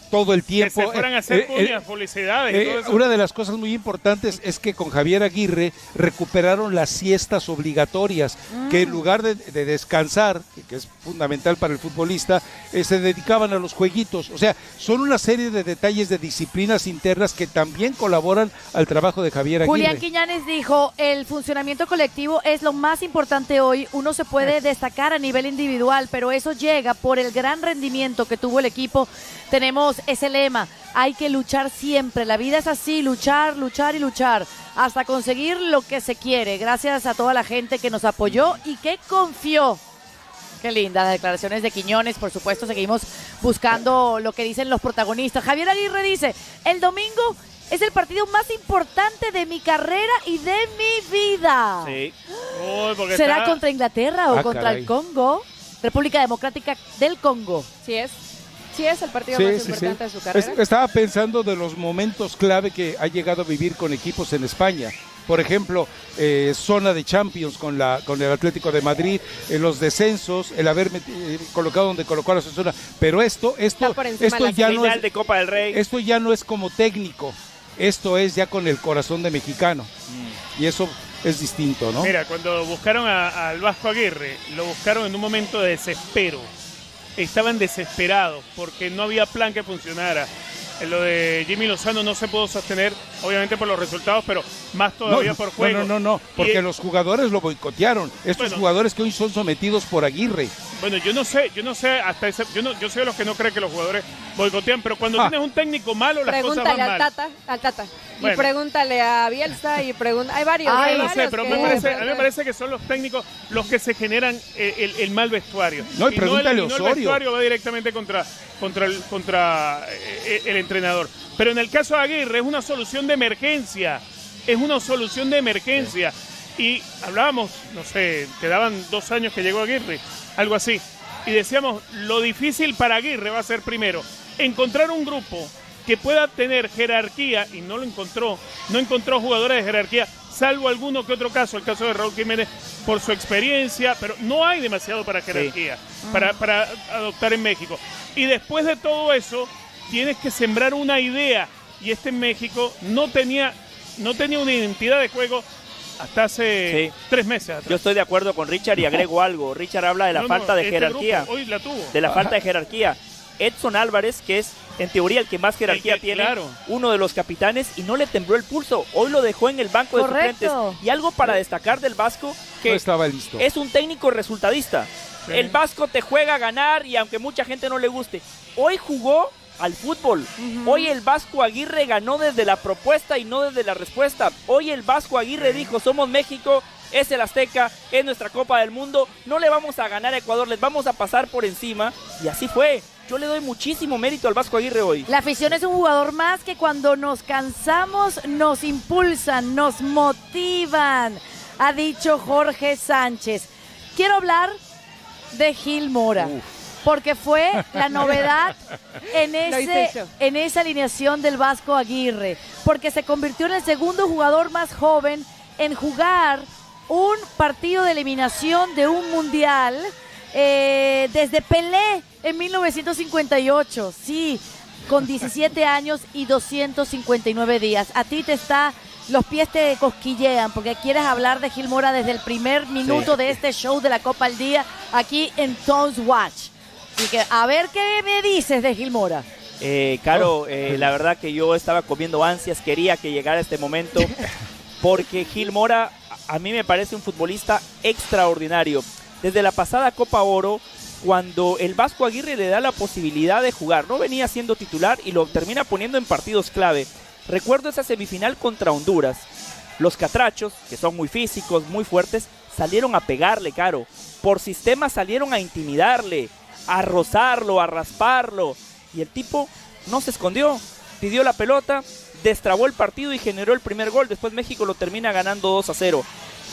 todo el tiempo. Que se fueran a hacer publicidades. Todo eso. Una de las cosas muy importantes es que con Javier Aguirre recuperaron las siestas obligatorias, que en lugar de descansar, que es fundamental para el futbolista, se dedicaban a los jueguitos. O sea, son una serie de detalles de disciplinas internas que también colaboran al trabajo de Javier Aguirre. Julián Quiñones dijo, el funcionamiento colectivo es lo más importante hoy. Uno se puede destacar a nivel individual, pero eso llega por el gran rendimiento que tuvo el equipo. Tenemos ese lema, hay que luchar siempre. La vida es así, luchar, luchar y luchar hasta conseguir lo que se quiere. Gracias a toda la gente que nos apoyó y que confió. Qué lindas las declaraciones de Quiñones. Por supuesto, seguimos buscando lo que dicen los protagonistas. Javier Aguirre dice, el domingo es el partido más importante de mi carrera y de mi vida. Sí. ¿Será contra Inglaterra o contra el Congo? República Democrática del Congo. Sí es el partido más importante de su carrera. Estaba pensando de los momentos clave que ha llegado a vivir con equipos en España. Por ejemplo, zona de Champions con el Atlético de Madrid, los descensos, el haber colocado donde colocó a la zona. Pero esto ya no es de Copa del Rey. Esto ya no es como técnico. Esto es ya con el corazón de mexicano. Y eso es distinto, ¿no? Mira, cuando buscaron al Vasco Aguirre, lo buscaron en un momento de desespero. Estaban desesperados porque no había plan que funcionara. Lo de Jimmy Lozano no se pudo sostener, obviamente por los resultados, pero más todavía por juego. No, porque los jugadores lo boicotearon. Estos jugadores que hoy son sometidos por Aguirre. Bueno, yo no sé, hasta ese, yo soy de los que no creen que los jugadores boicotean, pero cuando tienes un técnico malo, las cosas van mal. Al Tata. Bueno. Y pregúntale a Bielsa y hay varios. No sé, pero a mí me parece que son los técnicos los que se generan el mal vestuario. No, y pregúntale a Osorio. No el vestuario va directamente contra el entrenador. Pero en el caso de Aguirre es una solución de emergencia. Y hablábamos, no sé, quedaban 2 años que llegó Aguirre, algo así. Y decíamos, lo difícil para Aguirre va a ser primero encontrar un grupo que pueda tener jerarquía, y no encontró jugadores de jerarquía, salvo alguno que otro caso, el caso de Raúl Jiménez por su experiencia, pero no hay demasiado para jerarquía, para adoptar en México. Y después de todo eso, tienes que sembrar una idea, y en México no tenía una identidad de juego hasta hace 3 meses atrás. Yo estoy de acuerdo con Richard y agrego algo. Richard habla de la falta de jerarquía. Grupo hoy la tuvo. De la falta de jerarquía. Edson Álvarez, que es en teoría el que más jerarquía tiene, uno de los capitanes, y no le tembló el pulso. Hoy lo dejó en el banco de suplentes. Y algo para destacar del Vasco, que no estaba listo. Es un técnico resultadista. Sí. El Vasco te juega a ganar, y aunque mucha gente no le guste, hoy jugó al fútbol. Hoy el Vasco Aguirre ganó desde la propuesta y no desde la respuesta. Hoy el Vasco Aguirre dijo, somos México, es el Azteca, es nuestra Copa del Mundo, no le vamos a ganar a Ecuador, les vamos a pasar por encima, y así fue. Yo le doy muchísimo mérito al Vasco Aguirre hoy. La afición es un jugador más que cuando nos cansamos nos impulsan, nos motivan, ha dicho Jorge Sánchez. Quiero hablar de Gil Mora. porque fue la novedad Lo hice yo. en esa alineación del Vasco Aguirre, porque se convirtió en el segundo jugador más joven en jugar un partido de eliminación de un mundial desde Pelé en 1958, sí, con 17 años y 259 días. A ti los pies te cosquillean porque quieres hablar de Gil Mora desde el primer minuto de este show de la Copa al Día aquí en Tones Watch. Así que a ver qué me dices de Gil Mora. Caro, la verdad que yo estaba comiendo ansias, quería que llegara este momento, porque Gil Mora a mí me parece un futbolista extraordinario. Desde la pasada Copa Oro, cuando el Vasco Aguirre le da la posibilidad de jugar, no venía siendo titular y lo termina poniendo en partidos clave. Recuerdo esa semifinal contra Honduras. Los catrachos, que son muy físicos, muy fuertes, salieron a pegarle, Caro. Por sistema salieron a intimidarle, a rozarlo, a rasparlo. Y el tipo no se escondió, pidió la pelota, destrabó el partido y generó el primer gol. Después México lo termina ganando 2-0.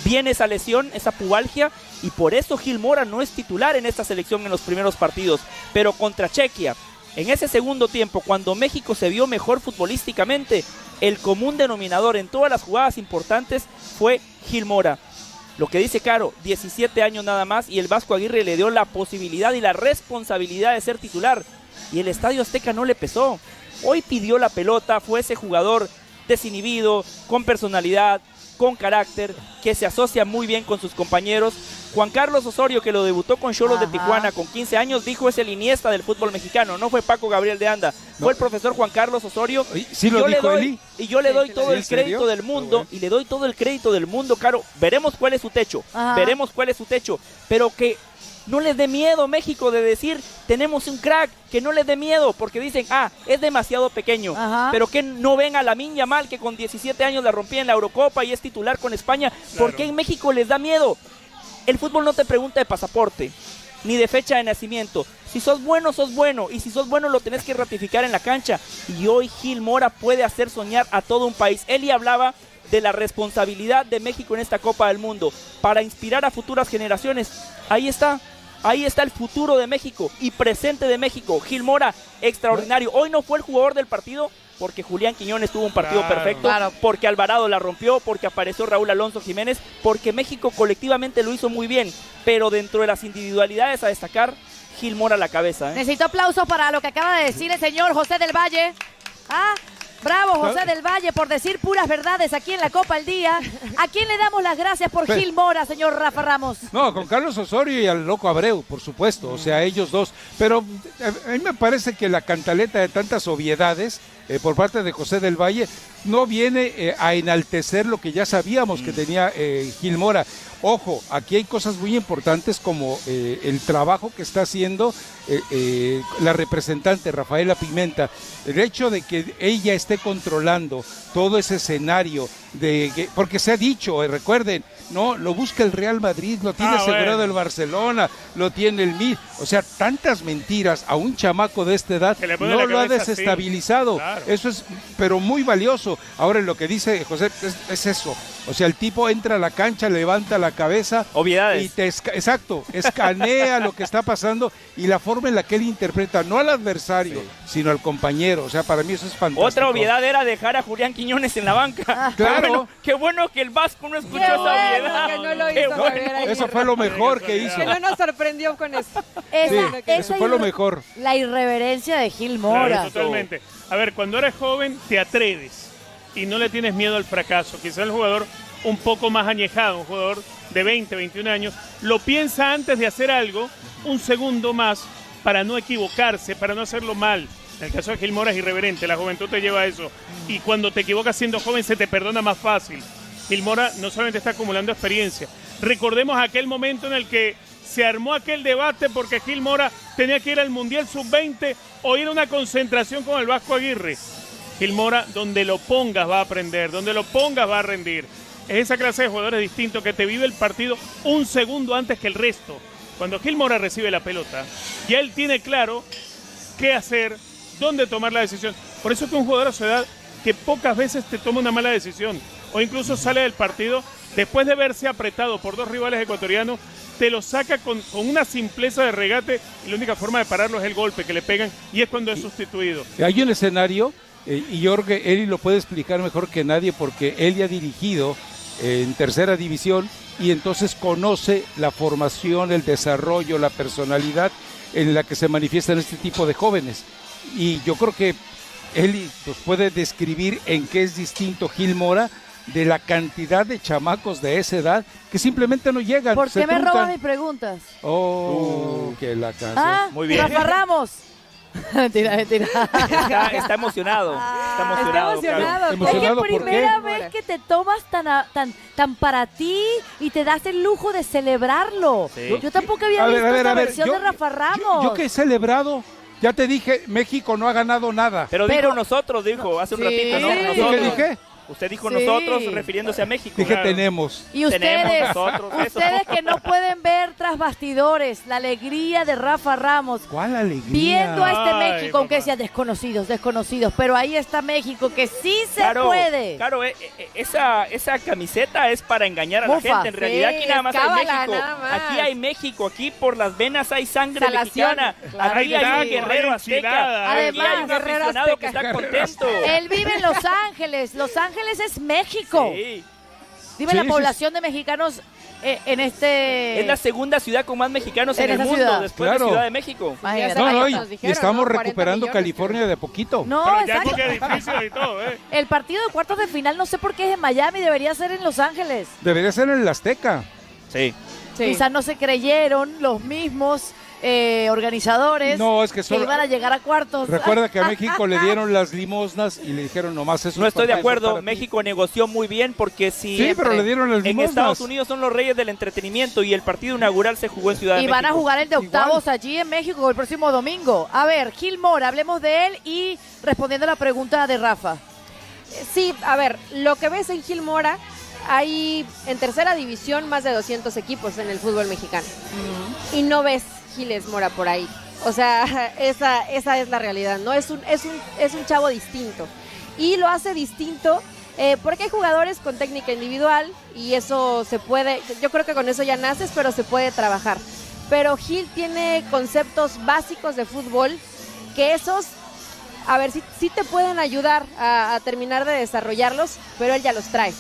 Viene esa lesión, esa pubalgia, y por eso Gil Mora no es titular en esta selección en los primeros partidos. Pero contra Chequia, en ese segundo tiempo, cuando México se vio mejor futbolísticamente, el común denominador en todas las jugadas importantes fue Gil Mora. Lo que dice Caro, 17 años nada más, y el Vasco Aguirre le dio la posibilidad y la responsabilidad de ser titular. Y el Estadio Azteca no le pesó. Hoy pidió la pelota, fue ese jugador desinhibido, con personalidad, con carácter, que se asocia muy bien con sus compañeros. Juan Carlos Osorio, que lo debutó con Xolos de Tijuana con 15 años, dijo es el Iniesta del fútbol mexicano. No fue Paco Gabriel de Anda, fue el profesor Juan Carlos Osorio. Sí lo dijo Eli. Y yo le doy todo el crédito del mundo, y le doy todo el crédito del mundo, Caro. Veremos cuál es su techo, pero que no les dé miedo México de decir, tenemos un crack, que no les dé miedo, porque dicen, es demasiado pequeño, pero que no ven a Lamine Yamal, que con 17 años la rompía en la Eurocopa y es titular con España. Claro. ¿Por qué en México les da miedo? El fútbol no te pregunta de pasaporte, ni de fecha de nacimiento. Si sos bueno, y si sos bueno lo tenés que ratificar en la cancha. Y hoy Gil Mora puede hacer soñar a todo un país. Eli hablaba de la responsabilidad de México en esta Copa del Mundo, para inspirar a futuras generaciones. Ahí está el futuro de México y presente de México. Gil Mora, extraordinario. Hoy no fue el jugador del partido porque Julián Quiñones tuvo un partido perfecto, porque Alvarado la rompió, porque apareció Raúl Alonso Jiménez, porque México colectivamente lo hizo muy bien, pero dentro de las individualidades a destacar, Gil Mora a la cabeza. Necesito aplausos para lo que acaba de decir el señor José del Valle. Bravo, José del Valle, por decir puras verdades aquí en la Copa al Día. ¿A quién le damos las gracias por Gil Mora, señor Rafa Ramos? No, con Carlos Osorio y al Loco Abreu, por supuesto, o sea, ellos dos. Pero a mí me parece que la cantaleta de tantas obviedades por parte de José del Valle no viene a enaltecer lo que ya sabíamos que tenía Gil Mora. Ojo, aquí hay cosas muy importantes como el trabajo que está haciendo la representante Rafaela Pimenta. El hecho de que ella esté controlando todo ese escenario, porque se ha dicho, recuerden, no, lo busca el Real Madrid, lo tiene asegurado el Barcelona, lo tiene el MIL. O sea, tantas mentiras a un chamaco de esta edad no lo ha desestabilizado. Claro. Eso es, pero muy valioso. Ahora lo que dice José es eso. O sea, el tipo entra a la cancha, levanta la cabeza. Obviedades. Y escanea lo que está pasando y la forma en la que él interpreta, no al adversario, sino al compañero. O sea, para mí eso es fantástico. Otra obviedad era dejar a Julián Quiñones en la banca. Claro. Qué bueno que el Vasco no escuchó esa obviedad. Que no lo hizo eso fue lo mejor que hizo. Que no nos sorprendió con eso. Eso fue lo mejor. La irreverencia de Gil Mora. Claro, totalmente. A ver, cuando eres joven te atreves y no le tienes miedo al fracaso. Quizá el jugador un poco más añejado, un jugador de 20, 21 años, lo piensa antes de hacer algo, un segundo más, para no equivocarse, para no hacerlo mal. En el caso de Gil Mora es irreverente, la juventud te lleva a eso. Y cuando te equivocas siendo joven se te perdona más fácil. Gil Mora no solamente está acumulando experiencia. Recordemos aquel momento en el que se armó aquel debate porque Gil Mora tenía que ir al Mundial Sub-20 o ir a una concentración con el Vasco Aguirre. Gil Mora, donde lo pongas va a aprender, donde lo pongas va a rendir. Es esa clase de jugadores distintos que te vive el partido un segundo antes que el resto. Cuando Gil Mora recibe la pelota, ya él tiene claro qué hacer, dónde tomar la decisión. Por eso es que un jugador a su edad que pocas veces te toma una mala decisión o incluso sale del partido después de verse apretado por dos rivales ecuatorianos, te lo saca con una simpleza de regate y la única forma de pararlo es el golpe que le pegan y es cuando es sustituido. Hay un escenario, y Jorge, Eli lo puede explicar mejor que nadie porque él ya ha dirigido en tercera división y entonces conoce la formación, el desarrollo, la personalidad en la que se manifiestan este tipo de jóvenes. Y yo creo que Eli nos puede describir en qué es distinto Gil Mora de la cantidad de chamacos de esa edad que simplemente no llegan. ¿Por se qué me truncan. robas mis preguntas? Que la canción. Ah, Muy bien. Rafa Ramos. Mentira. Está emocionado. Está emocionado. emocionado. Carlos. Emocionado, Es que ¿por primera qué? vez que te tomas tan para ti y te das el lujo de celebrarlo. Sí. Yo tampoco había visto esta versión de Rafa Ramos. Yo que he celebrado, ya te dije, México no ha ganado nada. Pero Pero- dijo nosotros, dijo hace un Sí. ratito, ¿no? Sí. ¿Yo Nosotros. qué dije? Usted dijo Sí. nosotros refiriéndose a México. Dije Claro. tenemos. Y Tenemos ustedes, nosotros eso. ustedes que no pueden ver tras bastidores la alegría de Rafa Ramos ¿Cuál alegría? viendo a este Ay, México, aunque papá. sea desconocidos, pero ahí está México que sí se Claro, puede. claro, esa camiseta es para engañar a la Mufa. gente. En realidad Sí, aquí nada más hay cábala, México. nada más. Aquí hay México, aquí por las venas hay sangre Salación, mexicana. claro. Aquí hay Hay un guerrero hay azteca. enchilada, Aquí Además, hay un guerrero aficionado que azteca. está contento. Él vive en Los Ángeles. Los Ángeles es México. Sí. Dime Sí, la sí, población de mexicanos en este... Es la segunda ciudad con más mexicanos en En el esa mundo, ciudad. después Claro. de Ciudad de México. Imagínate. No, no, Ahí y, nos y dijeron, estamos ¿no? 40 recuperando millones. California de a poquito. No, Pero ya exacto. con edificios y todo, ¿eh? El partido de cuartos de final no sé por qué es en Miami, debería ser en Los Ángeles. Debería ser en el Azteca. Sí. Quizás no se creyeron los mismos organizadores No, es que que solo... iban a llegar a cuartos. Recuerda que a México le dieron las limosnas y le dijeron nomás eso. No es estoy de para- acuerdo. para ti. México negoció muy bien porque si Sí, pero le dieron las en limosnas. Estados Unidos son los reyes del entretenimiento y el partido inaugural se jugó en Ciudad de Y México. van a jugar el de octavos allí en México el próximo domingo. A ver, Gil Mora, hablemos de él y respondiendo a la pregunta de Rafa. Sí, a ver, lo que ves en Gil Mora, hay en tercera división más de 200 equipos en el fútbol mexicano. Y no ves Giles Mora por ahí. O sea, esa es la realidad, ¿no? Es un chavo distinto. Y lo hace distinto porque hay jugadores con técnica individual y eso se puede, yo creo que con eso ya naces, pero se puede trabajar. Pero Gil tiene conceptos básicos de fútbol que esos, a ver, sí te pueden ayudar a terminar de desarrollarlos, pero él ya los trae.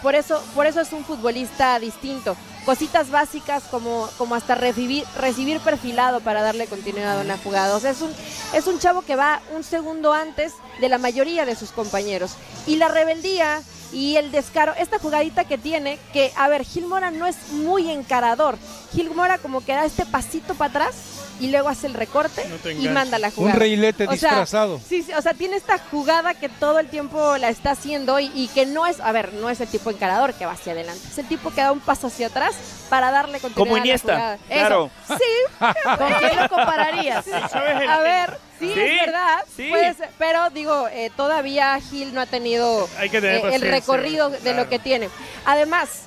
Por eso es un futbolista distinto. Cositas básicas como hasta recibir perfilado para darle continuidad a una jugada. O sea, es un chavo que va un segundo antes de la mayoría de sus compañeros. Y la rebeldía y el descaro, esta jugadita que tiene, que, a ver, Gil Mora no es muy encarador. Gil Mora como que da este pasito para atrás y luego hace el recorte No te y enganches. manda la Un jugada. reilete O sea, disfrazado. Sí, o sea, tiene esta jugada que todo el tiempo la está haciendo y que no es, a ver, no es el tipo encarador que va hacia adelante, es el tipo que da un paso hacia atrás para darle continuidad Como a la Iniesta, jugada. claro. Eso. Sí, ¿Con quién lo compararías? ¿Sabes a ver, sí, Sí, es verdad, sí. puede ser, pero digo, todavía Gil no ha tenido Hay que tener el paciencia, recorrido de claro. lo que tiene. Además,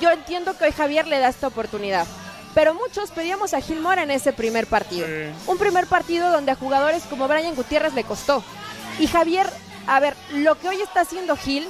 yo entiendo que hoy Javier le da esta oportunidad. Pero muchos pedíamos a Gil Mora en ese primer partido. Sí. Un primer partido donde a jugadores como Brian Gutiérrez le costó. Y Javier, a ver, lo que hoy está haciendo Gil,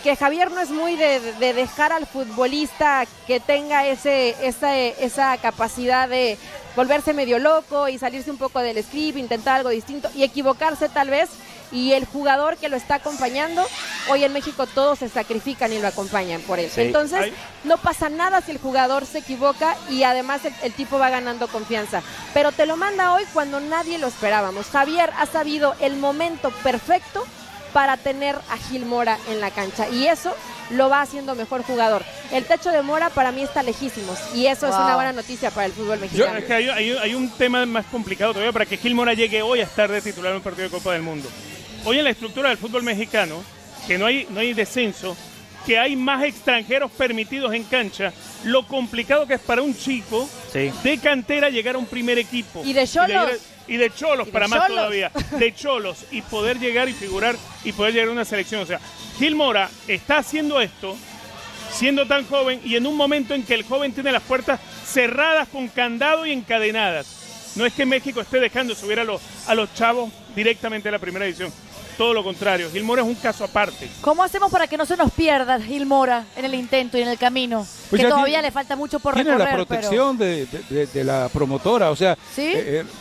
que Javier no es muy de dejar al futbolista que tenga esa capacidad de volverse medio loco y salirse un poco del script, intentar algo distinto y equivocarse tal vez. Y el jugador que lo está acompañando, hoy en México todos se sacrifican y lo acompañan por él. Sí. Entonces, Ay. no pasa nada si el jugador se equivoca y además el tipo va ganando confianza. Pero te lo manda hoy cuando nadie lo esperábamos. Javier ha sabido el momento perfecto para tener a Gil Mora en la cancha y eso lo va haciendo mejor jugador. El techo de Mora para mí está lejísimos y eso es Wow. una buena noticia para el fútbol Yo, mexicano. es que hay un tema más complicado todavía para que Gil Mora llegue hoy a estar de titular en un partido de Copa del Mundo. Hoy en la estructura del fútbol mexicano, que no hay descenso, que hay más extranjeros permitidos en cancha, lo complicado que es para un chico Sí. de cantera llegar a un primer equipo. Y de cholos. Y de cholos, Y de para más cholos. todavía. De cholos. Y poder llegar y figurar y poder llegar a una selección. O sea, Gil Mora está haciendo esto siendo tan joven y en un momento en que el joven tiene las puertas cerradas con candado y encadenadas. No es que México esté dejando subir a los chavos directamente a la primera división. todo lo contrario. Gil Mora es un caso aparte. ¿Cómo hacemos para que no se nos pierda Gil Mora en el intento y en el camino? Pues que ya todavía tiene- le falta mucho por Tiene recorrer. la protección de la promotora, o sea, ¿Sí?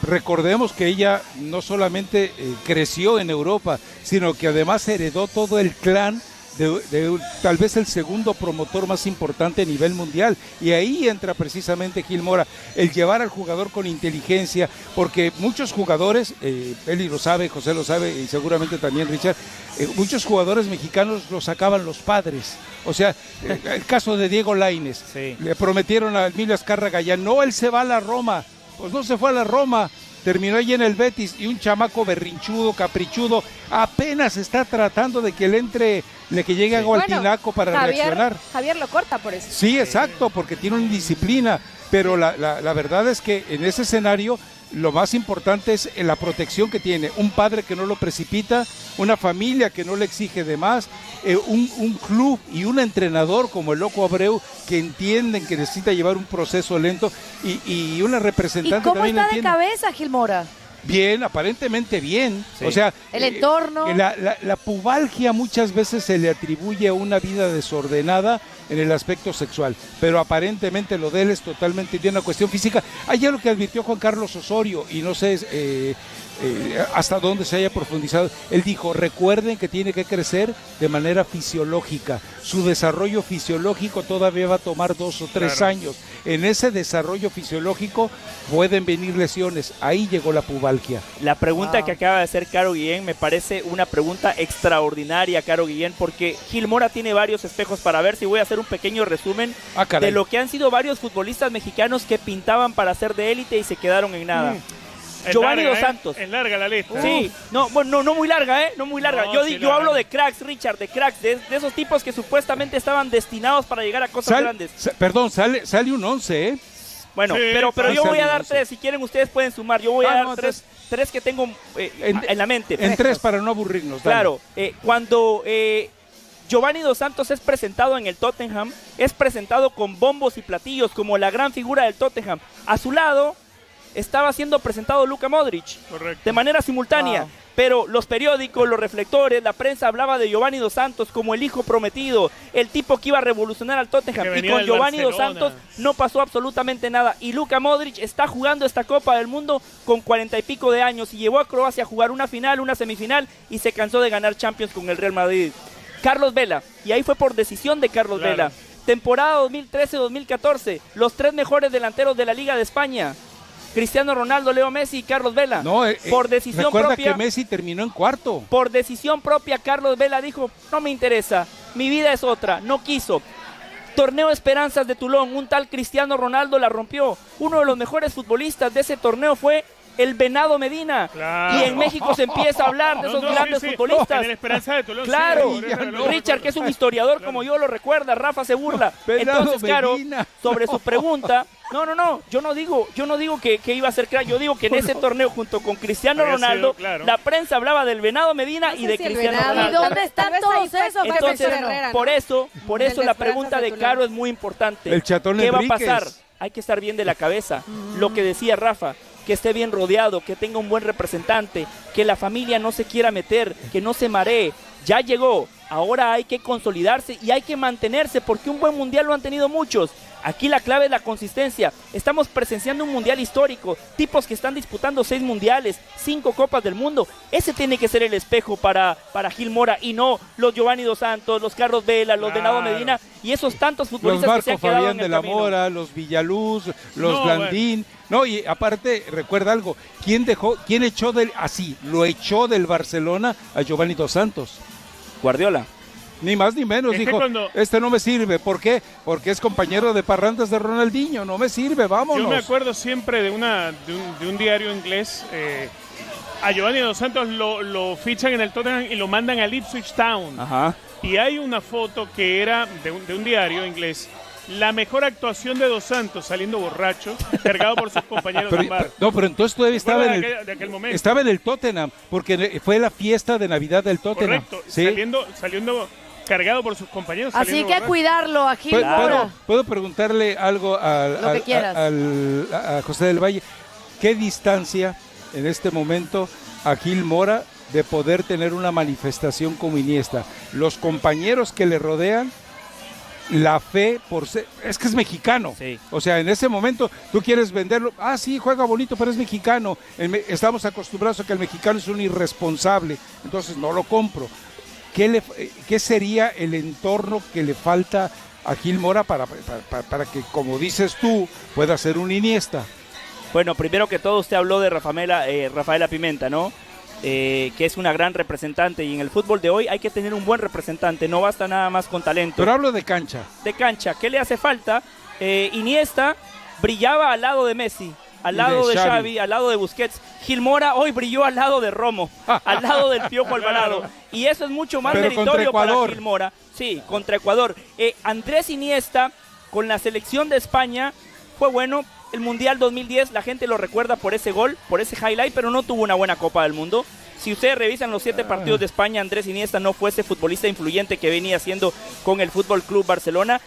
recordemos que ella no solamente creció en Europa, sino que además heredó todo el clan de tal vez el segundo promotor más importante a nivel mundial, y ahí entra precisamente Gil Mora, el llevar al jugador con inteligencia, porque muchos jugadores, Eli lo sabe, José lo sabe y seguramente también Richard, muchos jugadores mexicanos los sacaban los padres, o sea, el caso de Diego Lainez, Sí. le prometieron a Emilio Azcárraga ya, no, él se va a la Roma, pues no se fue a la Roma, terminó allí en el Betis, y un chamaco berrinchudo, caprichudo, apenas está tratando de que le entre, de que llegue algo al tinaco para reaccionar. Javier lo corta por eso. Sí, exacto, porque tiene una indisciplina, pero la verdad es que en ese escenario lo más importante es la protección que tiene, un padre que no lo precipita, una familia que no le exige de más, un club y un entrenador como el Loco Abreu que entienden que necesita llevar un proceso lento y una ¿Y representante cómo también lo está de entiende. cabeza Gil Mora? Bien, aparentemente bien. Sí. O sea, El entorno. La pubalgia muchas veces se le atribuye a una vida desordenada en el aspecto sexual, pero aparentemente lo de él es totalmente de una cuestión física. Ayer lo que advirtió Juan Carlos Osorio, y no sé hasta dónde se haya profundizado, él dijo, recuerden que tiene que crecer de manera fisiológica. Su desarrollo fisiológico todavía va a tomar 2 o 3 años. En ese desarrollo fisiológico pueden venir lesiones. Ahí llegó la pubalgia. La pregunta que acaba de hacer Caro Guillén me parece una pregunta extraordinaria, Caro Guillén, porque Gil Mora tiene varios espejos para ver. Si voy a hacer un pequeño resumen Caray. de lo que han sido varios futbolistas mexicanos que pintaban para ser de élite y se quedaron en nada. Es Giovanni larga, Dos Santos. Es larga la lista. Sí, no, bueno, no muy larga, no muy larga. No, Yo sí, yo larga. hablo de cracks, Richard, de cracks, de esos tipos que supuestamente estaban destinados para llegar a cosas grandes. Perdón, sale un 11, ¿eh? Bueno, Sí, pero yo voy a sale dar un 11. 3, si quieren ustedes pueden sumar. Yo voy a dar no, tres que tengo en la mente. En 3 para no aburrirnos. dale. Claro, cuando Giovanni Dos Santos es presentado en el Tottenham, es presentado con bombos y platillos como la gran figura del Tottenham. A su lado estaba siendo presentado Luka Modric, Correcto. de manera simultánea. Wow. Pero los periódicos, los reflectores, la prensa hablaba de Giovanni Dos Santos como el hijo prometido, el tipo que iba a revolucionar al Que Tottenham. Y venía con del Giovanni Dos Barcelona. Santos no pasó absolutamente nada. Y Luka Modric está jugando esta Copa del Mundo con 40 y pico de años y llevó a Croacia a jugar una final, una semifinal y se cansó de ganar Champions con el Real Madrid. Carlos Vela, y ahí fue por decisión de Carlos Claro. Vela. Temporada 2013-2014, los 3 mejores delanteros de la Liga de España. Cristiano Ronaldo, Leo Messi y Carlos Vela. No, por decisión recuerda propia. que Messi terminó en cuarto. Por decisión propia, Carlos Vela dijo, no me interesa, mi vida es otra, no quiso. Torneo Esperanzas de Toulon, un tal Cristiano Ronaldo la rompió. Uno de los mejores futbolistas de ese torneo fue el Venado Medina. Claro. Y en México se empieza a hablar de esos grandes sí, sí. futbolistas. En el Esperanza de Toulon. Claro, sí, lo Richard, que es un historiador como yo lo recuerda, Rafa se burla. Venado Entonces, Caro, Medina. sobre su pregunta, no, yo no digo que iba a ser crack, yo digo que en ese torneo junto con Cristiano Había Ronaldo, sido, claro. la prensa hablaba del Venado Medina No y sé de si el Cristiano Venado, ¿Y Ronaldo. dónde tal están vez todos ahí fue esos? Pepe Entonces, Herrera, ¿no? por eso El de la Esperanza pregunta de Toulon. Caro es muy importante. El Chatón ¿Qué va a Enríquez. pasar? Hay que estar bien de la cabeza. Lo que decía Rafa, que esté bien rodeado, que tenga un buen representante, que la familia no se quiera meter, que no se maree. Ya llegó, ahora hay que consolidarse y hay que mantenerse porque un buen mundial lo han tenido muchos. Aquí la clave es la consistencia. Estamos presenciando un mundial histórico, tipos que están disputando 6 mundiales, 5 copas del mundo. Ese tiene que ser el espejo para Gil Mora y no los Giovanni Dos Santos, los Carlos Vela, los Venado Claro. Medina y esos tantos Los futbolistas que se Marco han quedado Fabián en de el la camino. Mora, los Villaluz, los No, Blandín. No, y aparte, recuerda algo, ¿quién echó lo echó del Barcelona a Giovanni Dos Santos? Guardiola. Ni más ni menos, Es que dijo, cuando- este no me sirve. ¿Por qué? Porque es compañero de parrandas de Ronaldinho, no me sirve, vámonos. Yo me acuerdo siempre de un diario inglés. A Giovanni Dos Santos lo fichan en el Tottenham y lo mandan al Ipswich Town. Ajá. Y hay una foto que era de un diario inglés. La mejor actuación de Dos Santos saliendo borracho, cargado por sus compañeros Pero, de bar. no, pero entonces todavía estaba en, De aquel momento. estaba en el Tottenham, porque fue la fiesta de Navidad del Tottenham. Correcto, ¿sí? saliendo cargado por sus compañeros. Así saliendo que a borracho. cuidarlo a Gil ¿Puedo, Mora. puedo preguntarle algo Lo que quieras. a José del Valle? ¿Qué distancia en este momento a Gil Mora de poder tener una manifestación como Iniesta. Los compañeros que le rodean, la fe por ser, es que es mexicano. Sí. O sea, en ese momento tú quieres venderlo, sí, juega bonito, pero es mexicano. Estamos acostumbrados a que el mexicano es un irresponsable, entonces no lo compro. ¿Qué sería el entorno que le falta a Gil Mora para que, como dices tú, pueda ser un Iniesta? Bueno, primero que todo usted habló de Rafaela Pimenta, ¿no? Que es una gran representante, y en el fútbol de hoy hay que tener un buen representante, no basta nada más con talento. Pero hablo de cancha. De cancha, ¿qué le hace falta? Iniesta brillaba al lado de Messi, al lado de Xavi, al lado de Busquets. Gil Mora hoy brilló al lado de Romo, al lado del Piojo Alvarado, y eso es mucho más meritorio para Gil Mora. Sí, contra Ecuador. Andrés Iniesta con la selección de España fue bueno. El Mundial 2010 la gente lo recuerda por ese gol, por ese highlight, pero no tuvo una buena Copa del Mundo. Si ustedes revisan los 7 partidos de España, Andrés Iniesta no fue ese futbolista influyente que venía haciendo con el Fútbol Club Barcelona.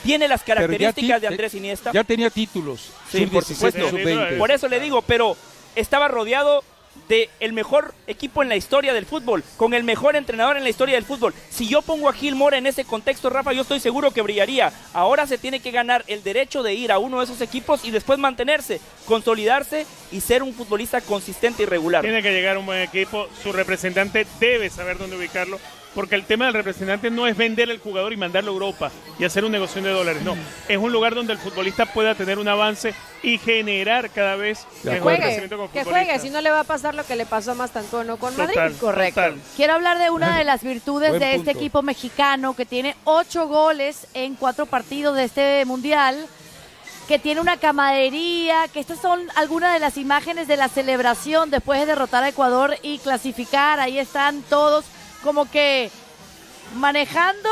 Tiene las características de Andrés Iniesta. Ya tenía títulos. Sí, por supuesto. Sub-20. Por eso le digo, pero estaba rodeado de el mejor equipo en la historia del fútbol, con el mejor entrenador en la historia del fútbol. Si yo pongo a Gil Mora en ese contexto, Rafa, yo estoy seguro que brillaría. Ahora se tiene que ganar el derecho de ir a uno de esos equipos y después mantenerse, consolidarse y ser un futbolista consistente y regular. Tiene que llegar a un buen equipo, su representante debe saber dónde ubicarlo, porque el tema del representante no es vender el jugador y mandarlo a Europa y hacer un negocio de dólares, no. Es un lugar donde el futbolista pueda tener un avance y generar cada vez mejor crecimiento como futbolista. Que juegue, si no le va a pasar lo que le pasó a Mastantuono con Madrid. Correcto. Total. Quiero hablar de una de las virtudes Buen de este punto. equipo mexicano que tiene 8 goles en 4 partidos de este mundial, que tiene una camaradería, que estas son algunas de las imágenes de la celebración después de derrotar a Ecuador y clasificar. Ahí están todos como que manejando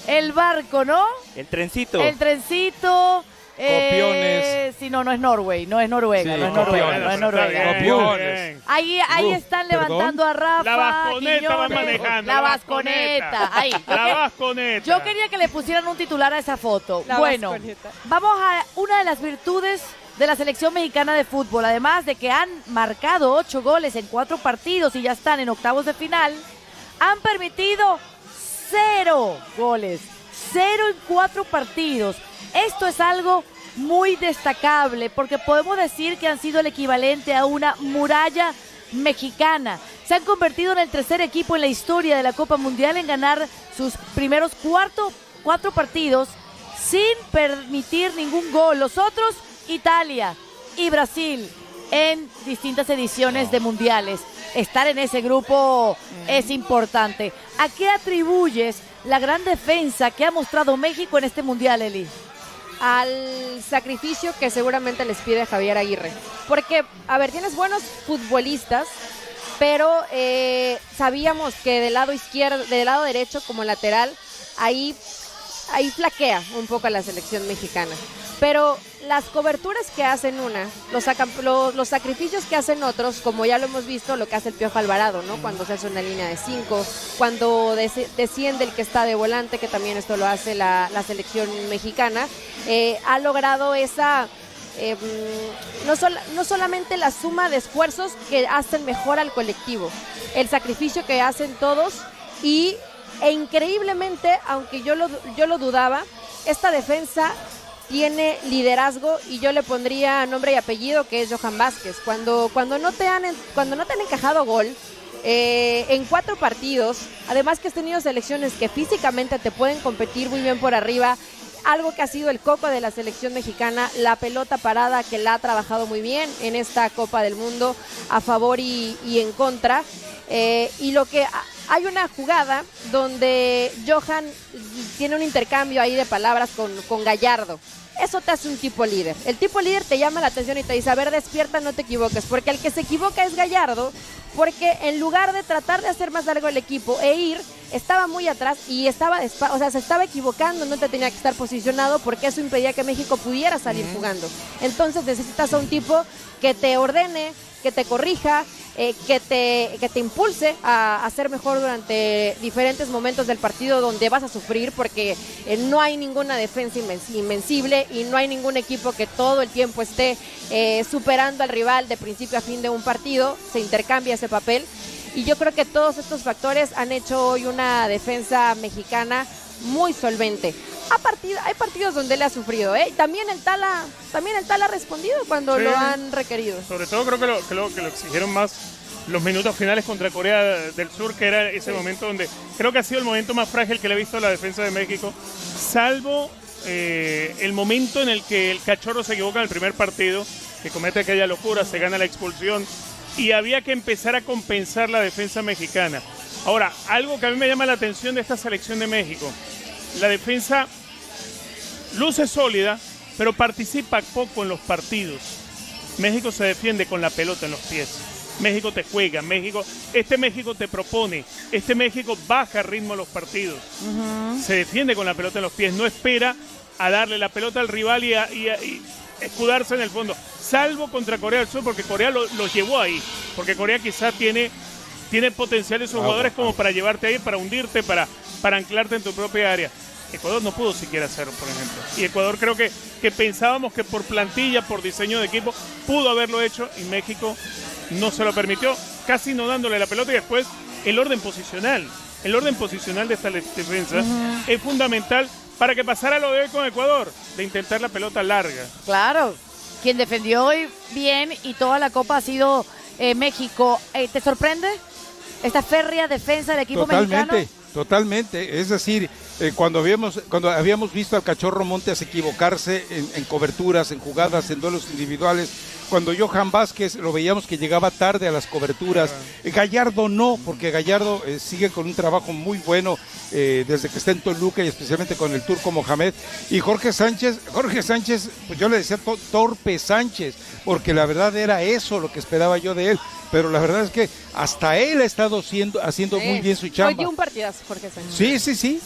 el barco, ¿no? El trencito. El trencito. Copiones. Sí, no es Norway, no es Noruega, Sí, no es Noruega, copiones. no es Noruega. Copiones. Ahí están ¿Perdón? levantando a Rafa. La Vasconeta va Quiñones. manejando. La Vasconeta. Ahí. La Vasconeta. Yo quería que le pusieran un titular a esa foto. La Bueno, Vasconeta. vamos a una de las virtudes de la selección mexicana de fútbol. Además de que han marcado 8 goles en 4 partidos y ya están en octavos de final, han permitido 0 goles. 0 en 4 partidos. Esto es algo muy destacable porque podemos decir que han sido el equivalente a una muralla mexicana. Se han convertido en el tercer equipo en la historia de la Copa Mundial en ganar sus primeros 4 partidos sin permitir ningún gol. Los otros, Italia y Brasil, en distintas ediciones de mundiales. Estar en ese grupo es importante. ¿A qué atribuyes la gran defensa que ha mostrado México en este mundial, Eli? Al sacrificio que seguramente les pide Javier Aguirre. Porque, a ver, tienes buenos futbolistas, pero sabíamos que del lado izquierdo, del lado derecho como lateral, ahí flaquea un poco la selección mexicana. Pero las coberturas que hacen los sacrificios que hacen otros, como ya lo hemos visto, lo que hace el Piojo Alvarado, ¿no? Cuando se hace una línea de 5, cuando desciende el que está de volante, que también esto lo hace la selección mexicana, ha logrado esa... no solamente la suma de esfuerzos que hacen mejor al colectivo, el sacrificio que hacen todos e increíblemente, aunque yo lo dudaba, esta defensa tiene liderazgo y yo le pondría nombre y apellido, que es Johan Vázquez. Cuando no te han encajado gol en 4 partidos, además que has tenido selecciones que físicamente te pueden competir muy bien por arriba, algo que ha sido el coco de la selección mexicana, la pelota parada, que la ha trabajado muy bien en esta Copa del Mundo a favor y en contra. Y lo que hay una jugada donde Johan tiene un intercambio ahí de palabras con Gallardo. Eso te hace un tipo líder. El tipo líder te llama la atención y te dice, a ver, despierta, no te equivoques. Porque el que se equivoca es Gallardo, porque en lugar de tratar de hacer más largo el equipo estaba muy atrás y se estaba equivocando, no te tenía que estar posicionado, porque eso impedía que México pudiera salir jugando. Entonces necesitas a un tipo que te ordene, que te corrija, que te impulse a ser mejor durante diferentes momentos del partido donde vas a sufrir, porque no hay ninguna defensa invencible y no hay ningún equipo que todo el tiempo esté superando al rival de principio a fin de un partido. Se intercambia ese papel y yo creo que todos estos factores han hecho hoy una defensa mexicana muy solvente. Hay partidos donde él ha sufrido, ¿eh? También el Tala ha respondido cuando lo han requerido. Sobre todo creo que lo exigieron más los minutos finales contra Corea del Sur, que era ese momento donde creo que ha sido el momento más frágil que le he visto a la defensa de México, salvo el momento en el que el Cachorro se equivoca en el primer partido, que comete aquella locura, se gana la expulsión y había que empezar a compensar la defensa mexicana. Ahora, algo que a mí me llama la atención de esta selección de México, la defensa luce sólida, pero participa poco en los partidos. México se defiende con la pelota en los pies. México te juega, este México te propone, este México baja ritmo a los partidos. Se defiende con la pelota en los pies, no espera a darle la pelota al rival y escudarse en el fondo, salvo contra Corea del Sur, porque Corea lo llevó ahí, porque Corea quizás tiene potencial de sus jugadores como para llevarte ahí, para hundirte, para anclarte en tu propia área. Ecuador no pudo siquiera hacerlo, por ejemplo. Y Ecuador creo que pensábamos que por plantilla, por diseño de equipo, pudo haberlo hecho y México no se lo permitió, casi no dándole la pelota. Y después el orden posicional de esta defensa es fundamental para que pasara lo de hoy con Ecuador, de intentar la pelota larga. Claro, quien defendió hoy bien y toda la Copa ha sido México. ¿Te sorprende esta férrea defensa del equipo mexicano? Totalmente, es decir, cuando habíamos visto al Cachorro Montes equivocarse en coberturas, en jugadas, en duelos individuales, cuando Johan Vázquez lo veíamos que llegaba tarde a las coberturas, Gallardo no, porque Gallardo sigue con un trabajo muy bueno desde que está en Toluca y especialmente con el Turco Mohamed, y Jorge Sánchez, pues yo le decía torpe Sánchez, porque la verdad era eso lo que esperaba yo de él, pero la verdad es que hasta él ha estado haciendo muy bien su chamba. Oye, un partidazo, Jorge Sánchez. Sí.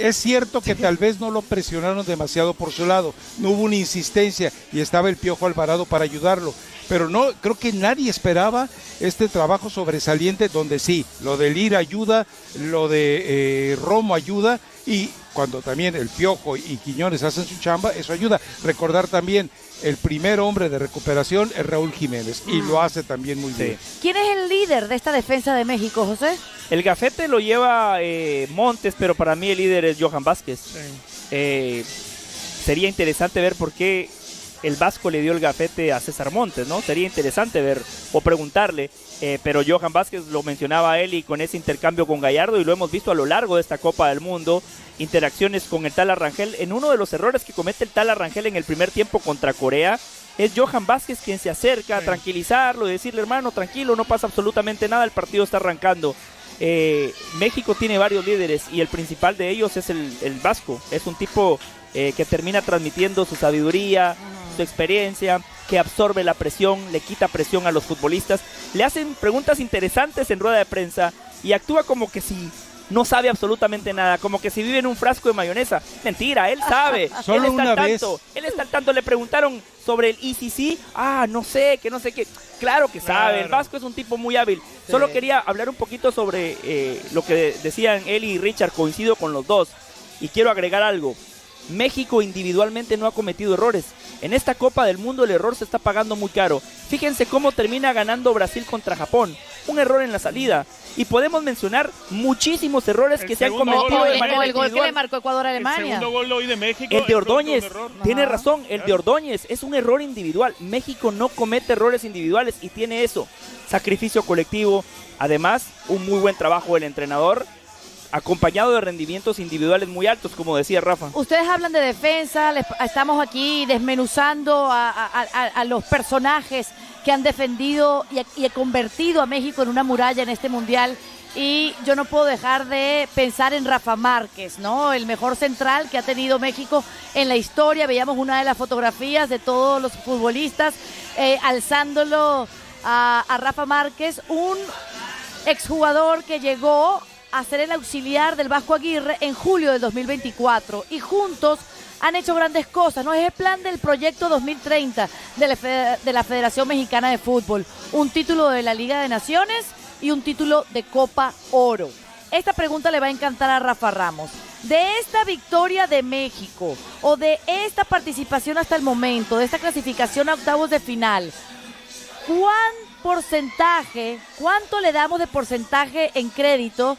Es cierto que tal vez no lo presionaron demasiado por su lado, no hubo una insistencia y estaba el Piojo Alvarado para ayudarlo, pero no, creo que nadie esperaba este trabajo sobresaliente donde sí, lo de Lira ayuda, lo de Romo ayuda, y cuando también el Piojo y Quiñones hacen su chamba, eso ayuda. Recordar también, el primer hombre de recuperación es Raúl Jiménez, y lo hace también muy bien. ¿Quién es el líder de esta defensa de México, José? El gafete lo lleva Montes, pero para mí el líder es Johan Vázquez. Sería interesante ver por qué el Vasco le dio el gafete a César Montes, ¿no? Sería interesante ver o preguntarle, pero Johan Vázquez lo mencionaba él, y con ese intercambio con Gallardo, y lo hemos visto a lo largo de esta Copa del Mundo, interacciones con el Tala Rangel. En uno de los errores que comete el Tala Rangel en el primer tiempo contra Corea, es Johan Vázquez quien se acerca a tranquilizarlo y decirle, hermano, tranquilo, no pasa absolutamente nada, el partido está arrancando. México tiene varios líderes y el principal de ellos es el Vasco. Es un tipo que termina transmitiendo su sabiduría, su experiencia, que absorbe la presión, le quita presión a los futbolistas, le hacen preguntas interesantes en rueda de prensa y actúa como que si no sabe absolutamente nada, como que si vive en un frasco de mayonesa. Mentira, él sabe. Solo él está una al vez. tanto. Él está al tanto. Le preguntaron sobre el ICC. No sé qué. Claro que sabe. El Vasco es un tipo muy hábil. Sí. Solo quería hablar un poquito sobre lo que decían él y Richard. Coincido con los dos. Y quiero agregar algo. México individualmente no ha cometido errores. En esta Copa del Mundo el error se está pagando muy caro. Fíjense cómo termina ganando Brasil contra Japón. Un error en la salida. Y podemos mencionar muchísimos errores que se han cometido de manera el gol que le marcó Ecuador a Alemania. El segundo gol hoy de México. El de Ordóñez. Tiene razón, el de Ordóñez es un error individual. México no comete errores individuales y tiene eso. Sacrificio colectivo. Además, un muy buen trabajo del entrenador, acompañado de rendimientos individuales muy altos, como decía Rafa. Ustedes hablan de defensa, estamos aquí desmenuzando a los personajes que han defendido y convertido a México en una muralla en este mundial. Y yo no puedo dejar de pensar en Rafa Márquez, ¿no? El mejor central que ha tenido México en la historia. Veíamos una de las fotografías de todos los futbolistas alzándolo a Rafa Márquez, un exjugador que llegó a ser el auxiliar del Vasco Aguirre en julio del 2024 y juntos han hecho grandes cosas, ¿no? Es el plan del proyecto 2030 de la Federación Mexicana de Fútbol, un título de la Liga de Naciones y un título de Copa Oro. Esta pregunta le va a encantar a Rafa Ramos. De esta victoria de México o de esta participación hasta el momento, de esta clasificación a octavos de final, porcentaje, cuánto le damos de porcentaje en crédito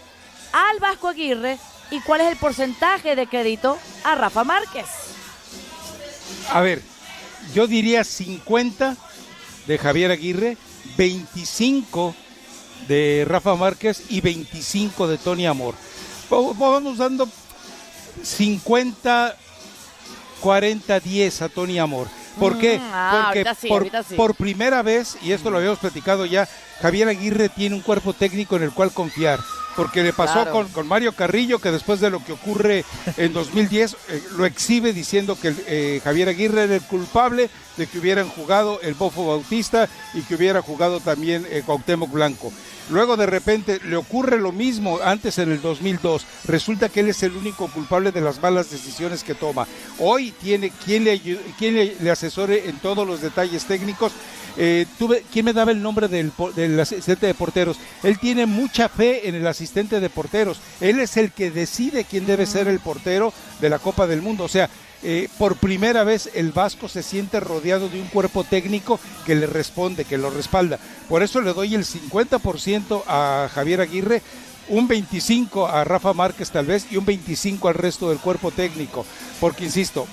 al Vasco Aguirre y cuál es el porcentaje de crédito a Rafa Márquez? A ver, yo diría 50 de Javier Aguirre, 25 de Rafa Márquez y 25 de Tony Amor. Vamos dando 50, 40, 10 a Tony Amor. ¿Por qué? Porque ahorita sí. por primera vez, y esto lo habíamos platicado ya, Javier Aguirre tiene un cuerpo técnico en el cual confiar. Porque le pasó con Mario Carrillo, que después de lo que ocurre en 2010, lo exhibe diciendo que Javier Aguirre era el culpable de que hubieran jugado el Bofo Bautista y que hubiera jugado también Cuauhtémoc Blanco. Luego de repente le ocurre lo mismo antes en el 2002. Resulta que él es el único culpable de las malas decisiones que toma. Hoy tiene quien le asesore en todos los detalles técnicos. ¿Quién me daba el nombre del asistente de porteros? Él tiene mucha fe en el asistente de porteros. Él es el que decide quién debe ser el portero de la Copa del Mundo. O sea, por primera vez el Vasco se siente rodeado de un cuerpo técnico que le responde, que lo respalda. Por eso le doy el 50% a Javier Aguirre, un 25% a Rafa Márquez tal vez y un 25% al resto del cuerpo técnico. Porque, insisto,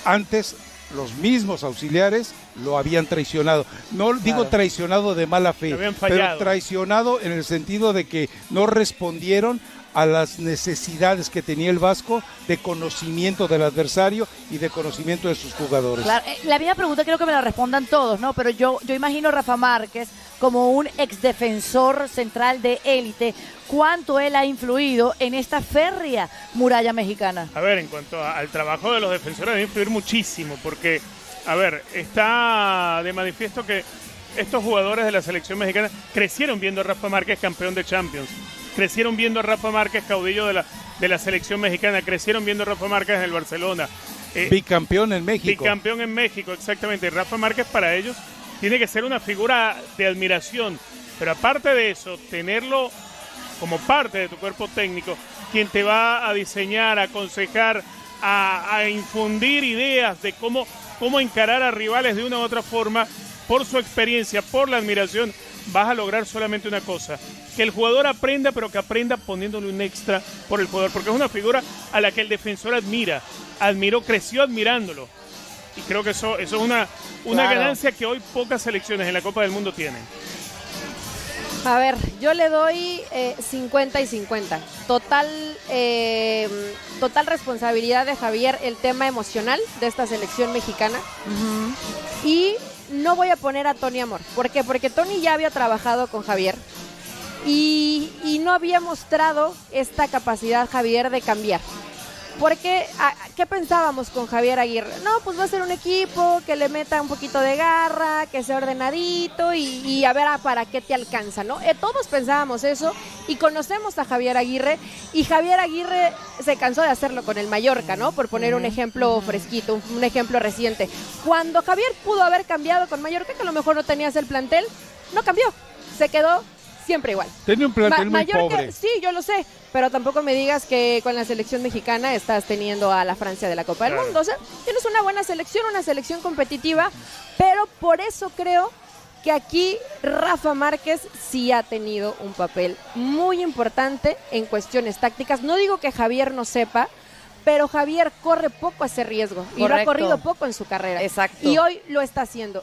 antes los mismos auxiliares lo habían traicionado. No digo traicionado de mala fe, pero traicionado en el sentido de que no respondieron a las necesidades que tenía el Vasco de conocimiento del adversario y de conocimiento de sus jugadores. Claro, la misma pregunta quiero que me la respondan todos, ¿no? Pero yo imagino a Rafa Márquez como un exdefensor central de élite. ¿Cuánto él ha influido en esta férrea muralla mexicana? A ver, en cuanto al trabajo de los defensores, debe influir muchísimo, porque, a ver, está de manifiesto que estos jugadores de la selección mexicana crecieron viendo a Rafa Márquez campeón de Champions, crecieron viendo a Rafa Márquez caudillo de la selección mexicana, crecieron viendo a Rafa Márquez en el Barcelona. Bicampeón en México. Bicampeón en México, exactamente. Rafa Márquez para ellos tiene que ser una figura de admiración, pero aparte de eso, tenerlo como parte de tu cuerpo técnico, quien te va a diseñar, a aconsejar, a infundir ideas de cómo encarar a rivales de una u otra forma, por su experiencia, por la admiración, vas a lograr solamente una cosa, que el jugador aprenda, pero que aprenda poniéndole un extra por el jugador, porque es una figura a la que el defensor admiró, creció admirándolo. Y creo que eso es una ganancia que hoy pocas selecciones en la Copa del Mundo tienen. A ver, yo le doy 50 y 50. Total responsabilidad de Javier el tema emocional de esta selección mexicana. Y no voy a poner a Tony Amor. ¿Por qué? Porque Tony ya había trabajado con Javier y no había mostrado esta capacidad Javier de cambiar. Porque, ¿qué pensábamos con Javier Aguirre? No, pues va a ser un equipo que le meta un poquito de garra, que sea ordenadito y a ver para qué te alcanza, ¿no? Todos pensábamos eso y conocemos a Javier Aguirre y Javier Aguirre se cansó de hacerlo con el Mallorca, ¿no? Por poner un ejemplo fresquito, un ejemplo reciente. Cuando Javier pudo haber cambiado con Mallorca, que a lo mejor no tenías el plantel, no cambió, se quedó siempre igual. Tenía un plantel muy Mallorca, pobre. Sí, yo lo sé, pero tampoco me digas que con la selección mexicana estás teniendo a la Francia de la Copa del Mundo. O sea, tienes una buena selección, una selección competitiva, pero por eso creo que aquí Rafa Márquez sí ha tenido un papel muy importante en cuestiones tácticas. No digo que Javier no sepa, pero Javier corre poco ese riesgo. Correcto. Y lo ha corrido poco en su carrera. Exacto. Y hoy lo está haciendo.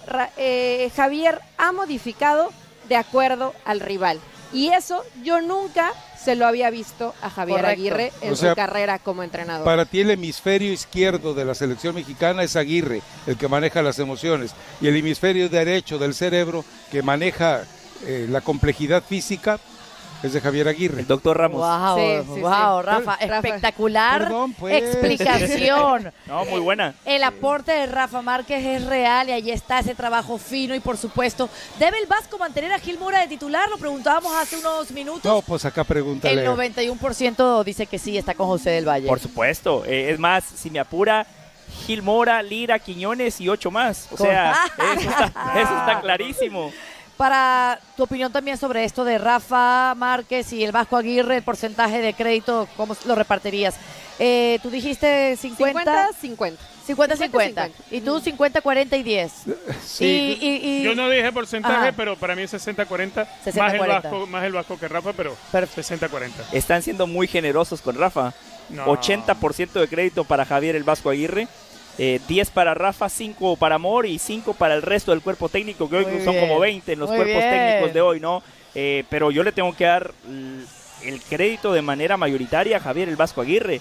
Javier ha modificado de acuerdo al rival. Y eso yo nunca se lo había visto a Javier Aguirre en su carrera como entrenador. Para ti el hemisferio izquierdo de la selección mexicana es Aguirre, el que maneja las emociones, y el hemisferio derecho del cerebro que maneja la complejidad física es de Javier Aguirre. El doctor Ramos. Wow, Rafa, espectacular. Perdón, pues. Explicación. No, muy buena. El aporte de Rafa Márquez es real y allí está ese trabajo fino y por supuesto, ¿debe el Vasco mantener a Gil Mora de titular? Lo preguntábamos hace unos minutos. No, pues acá pregúntale. El 91% dice que sí, está con José del Valle. Por supuesto. Es más, si me apura, Gil Mora, Lira, Quiñones y 8 más. O sea, eso está clarísimo. Para tu opinión también sobre esto de Rafa Márquez y el Vasco Aguirre, el porcentaje de crédito, ¿cómo lo repartirías? Tú dijiste 50. 50-50. 50-50. Y tú 50-40 y 10. Sí. Y Yo no dije porcentaje, Ajá. pero para mí es 60-40. 60-40. Más el Vasco que Rafa, pero Perfecto. 60-40. Están siendo muy generosos con Rafa. No. 80% de crédito para Javier el Vasco Aguirre. 10 para Rafa, 5 para Amor y 5 para el resto del cuerpo técnico, que hoy Muy son bien. como 20 en los Muy cuerpos bien. técnicos de hoy, ¿no? Pero yo le tengo que dar el crédito de manera mayoritaria a Javier el Vasco Aguirre.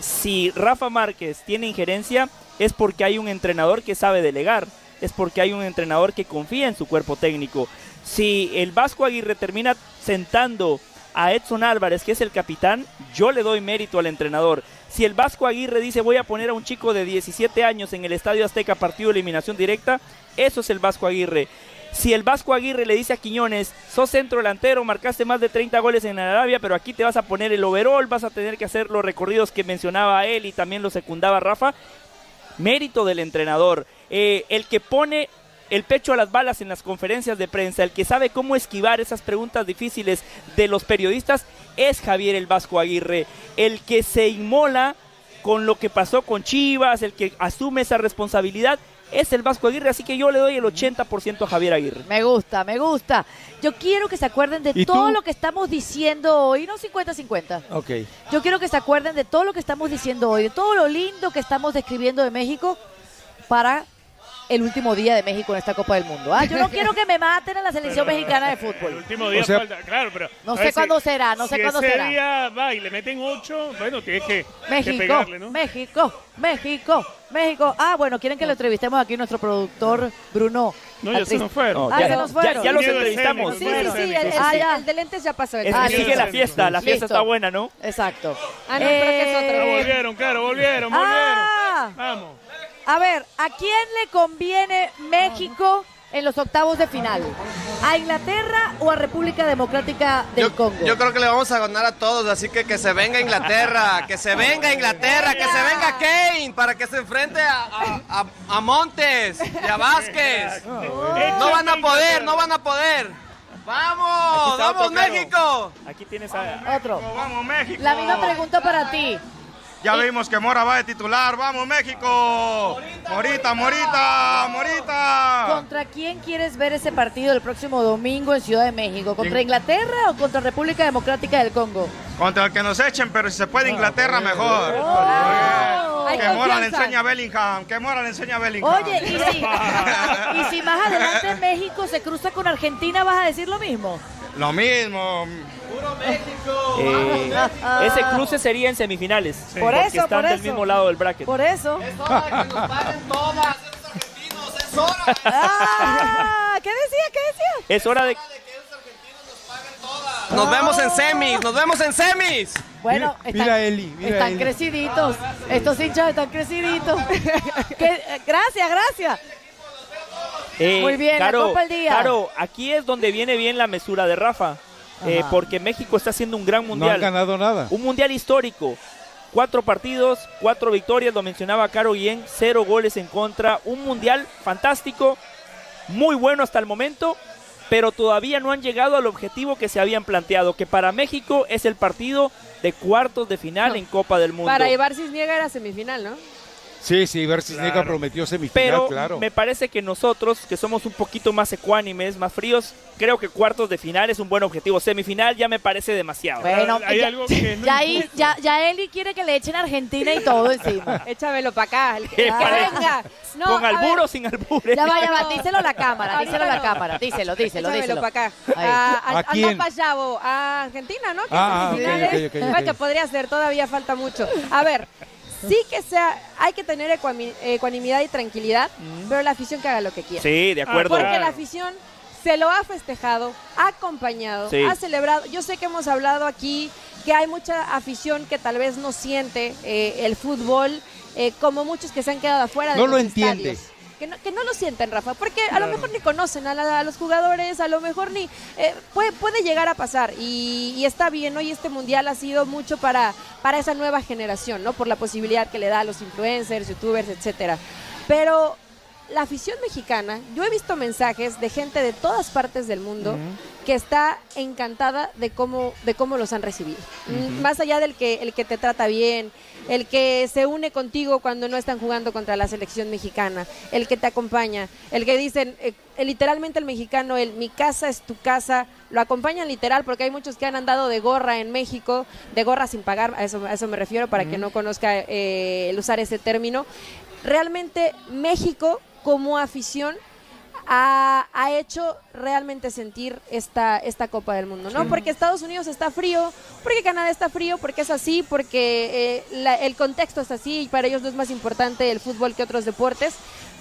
Si Rafa Márquez tiene injerencia, es porque hay un entrenador que sabe delegar, es porque hay un entrenador que confía en su cuerpo técnico. Si el Vasco Aguirre termina sentando a Edson Álvarez, que es el capitán, yo le doy mérito al entrenador. Si el Vasco Aguirre dice voy a poner a un chico de 17 años en el Estadio Azteca partido de eliminación directa, eso es el Vasco Aguirre. Si el Vasco Aguirre le dice a Quiñones, sos centro delantero, marcaste más de 30 goles en Arabia, pero aquí te vas a poner el overall, vas a tener que hacer los recorridos que mencionaba él y también lo secundaba Rafa, mérito del entrenador. El que pone el pecho a las balas en las conferencias de prensa, el que sabe cómo esquivar esas preguntas difíciles de los periodistas, es Javier el Vasco Aguirre. El que se inmola con lo que pasó con Chivas, el que asume esa responsabilidad, es el Vasco Aguirre, así que yo le doy el 80% a Javier Aguirre. Me gusta, me gusta. Yo quiero que se acuerden de ¿Y todo tú? lo que estamos diciendo hoy, no 50-50. Ok. Yo quiero que se acuerden de todo lo que estamos diciendo hoy, de todo lo lindo que estamos describiendo de México para el último día de México en esta Copa del Mundo. Yo no quiero que me maten a la selección mexicana de El fútbol. último día O sea, falta, claro, pero... No a sé ver, cuándo será, no sé cuándo si será. ese día va y le meten 8, bueno, tienes que México, pegarle, ¿no? México, México, México. Bueno, quieren que lo entrevistemos aquí nuestro productor Bruno. No, ya se nos fueron. Ah, se nos fueron. Ya los Miedo entrevistamos. escénico, Sí, miedo sí, sí, escénico. ya. el de lentes ya pasó. Es Ah, que sigue listo. la fiesta Listo. está buena, ¿no? Exacto. No, creo que es otro. Volvieron, claro, volvieron. Vamos. A ver, ¿a quién le conviene México en los octavos de final? ¿A Inglaterra o a República Democrática del Congo? Yo creo que le vamos a ganar a todos, así que se venga Inglaterra, que se venga Inglaterra, que se venga Kane, para que se enfrente a Montes y a Vázquez. No van a poder, no van a poder. Aquí ¡Vamos! está ¡Vamos, otro, Caro. México! Aquí tienes a... Otro. ¡Vamos, México! La misma pregunta para ti. Ya vimos que Mora va de titular. ¡Vamos, México! ¡Morita, Morita, Morita! ¿Contra quién quieres ver ese partido el próximo domingo en Ciudad de México? ¿Contra Inglaterra o contra República Democrática del Congo? Contra el que nos echen, pero si se puede Inglaterra, mejor. Hay Que Mora le confianza. enseña a Bellingham. Que Mora le enseña a Bellingham. Oye, y si más adelante México se cruza con Argentina, ¿vas a decir lo mismo? Lo mismo. Ese cruce sería en semifinales. Por porque eso, están por del eso. mismo lado del bracket. Por eso. Es hora de que nos paguen todas, esos argentinos, es hora. ¿Qué decía? ¿Qué decía? Es hora de... Nos vemos en semis, nos vemos en semis. Bueno, Mira, Eli, mira, están Eli. creciditos. Estos hinchas están creciditos. Gracias. Muy bien, la Copa al día. Claro, aquí es donde viene bien la mesura de Rafa. Ajá. Porque México está haciendo un gran No han mundial. ganado nada. Un mundial histórico. 4 partidos, 4 victorias, lo mencionaba Caro Guillén, 0 goles en contra. Un mundial fantástico, muy bueno hasta el momento, pero todavía no han llegado al objetivo que se habían planteado, que para México es el partido de cuartos de final en Copa del Mundo. Para Ibar Cisniega era semifinal, ¿no? Sí, Ver Cisniega Claro. prometió semifinal, Pero claro. me parece que nosotros, que somos un poquito más ecuánimes, más fríos, creo que cuartos de final es un buen objetivo. Semifinal ya me parece demasiado. Bueno, Hay ya, algo que no ya ahí, injusto. ya Eli quiere que le echen a Argentina y todo encima. Échamelo para acá. Que Épale. venga. No, ¿Con a albur ver, o sin albur? Ya va, díselo a la cámara, Ahorita díselo a la no. cámara. Díselo. Échamelo para acá. Ahí. ¿A quién? A Argentina, ¿no? Que Ah, en semifinales. ok. Bueno, que podría ser, todavía falta mucho. A ver, sí que hay que tener ecuanimidad y tranquilidad, pero la afición que haga lo que quiera. Sí, de acuerdo. Porque Claro. la afición se lo ha festejado, ha acompañado, Sí. ha celebrado. Yo sé que hemos hablado aquí que hay mucha afición que tal vez no siente el fútbol como muchos que se han quedado afuera de No los lo entiende. estadios. Que no lo sienten, Rafa, porque a lo mejor ni conocen a los jugadores, a lo mejor ni... puede llegar a pasar y está bien, ¿no? Y este mundial ha sido mucho para esa nueva generación, ¿no? Por la posibilidad que le da a los influencers, youtubers, etcétera. Pero la afición mexicana, yo he visto mensajes de gente de todas partes del mundo que está encantada de cómo los han recibido. Más allá del que el que te trata bien, el que se une contigo cuando no están jugando contra la selección mexicana, el que te acompaña, el que dicen, literalmente el mexicano, mi casa es tu casa, lo acompañan literal porque hay muchos que han andado de gorra en México, de gorra sin pagar, a eso me refiero para que no conozca el usar ese término. Realmente México como afición ha hecho realmente sentir esta Copa del Mundo, ¿no? Porque Estados Unidos está frío, porque Canadá está frío, porque es así, porque el contexto es así y para ellos no es más importante el fútbol que otros deportes,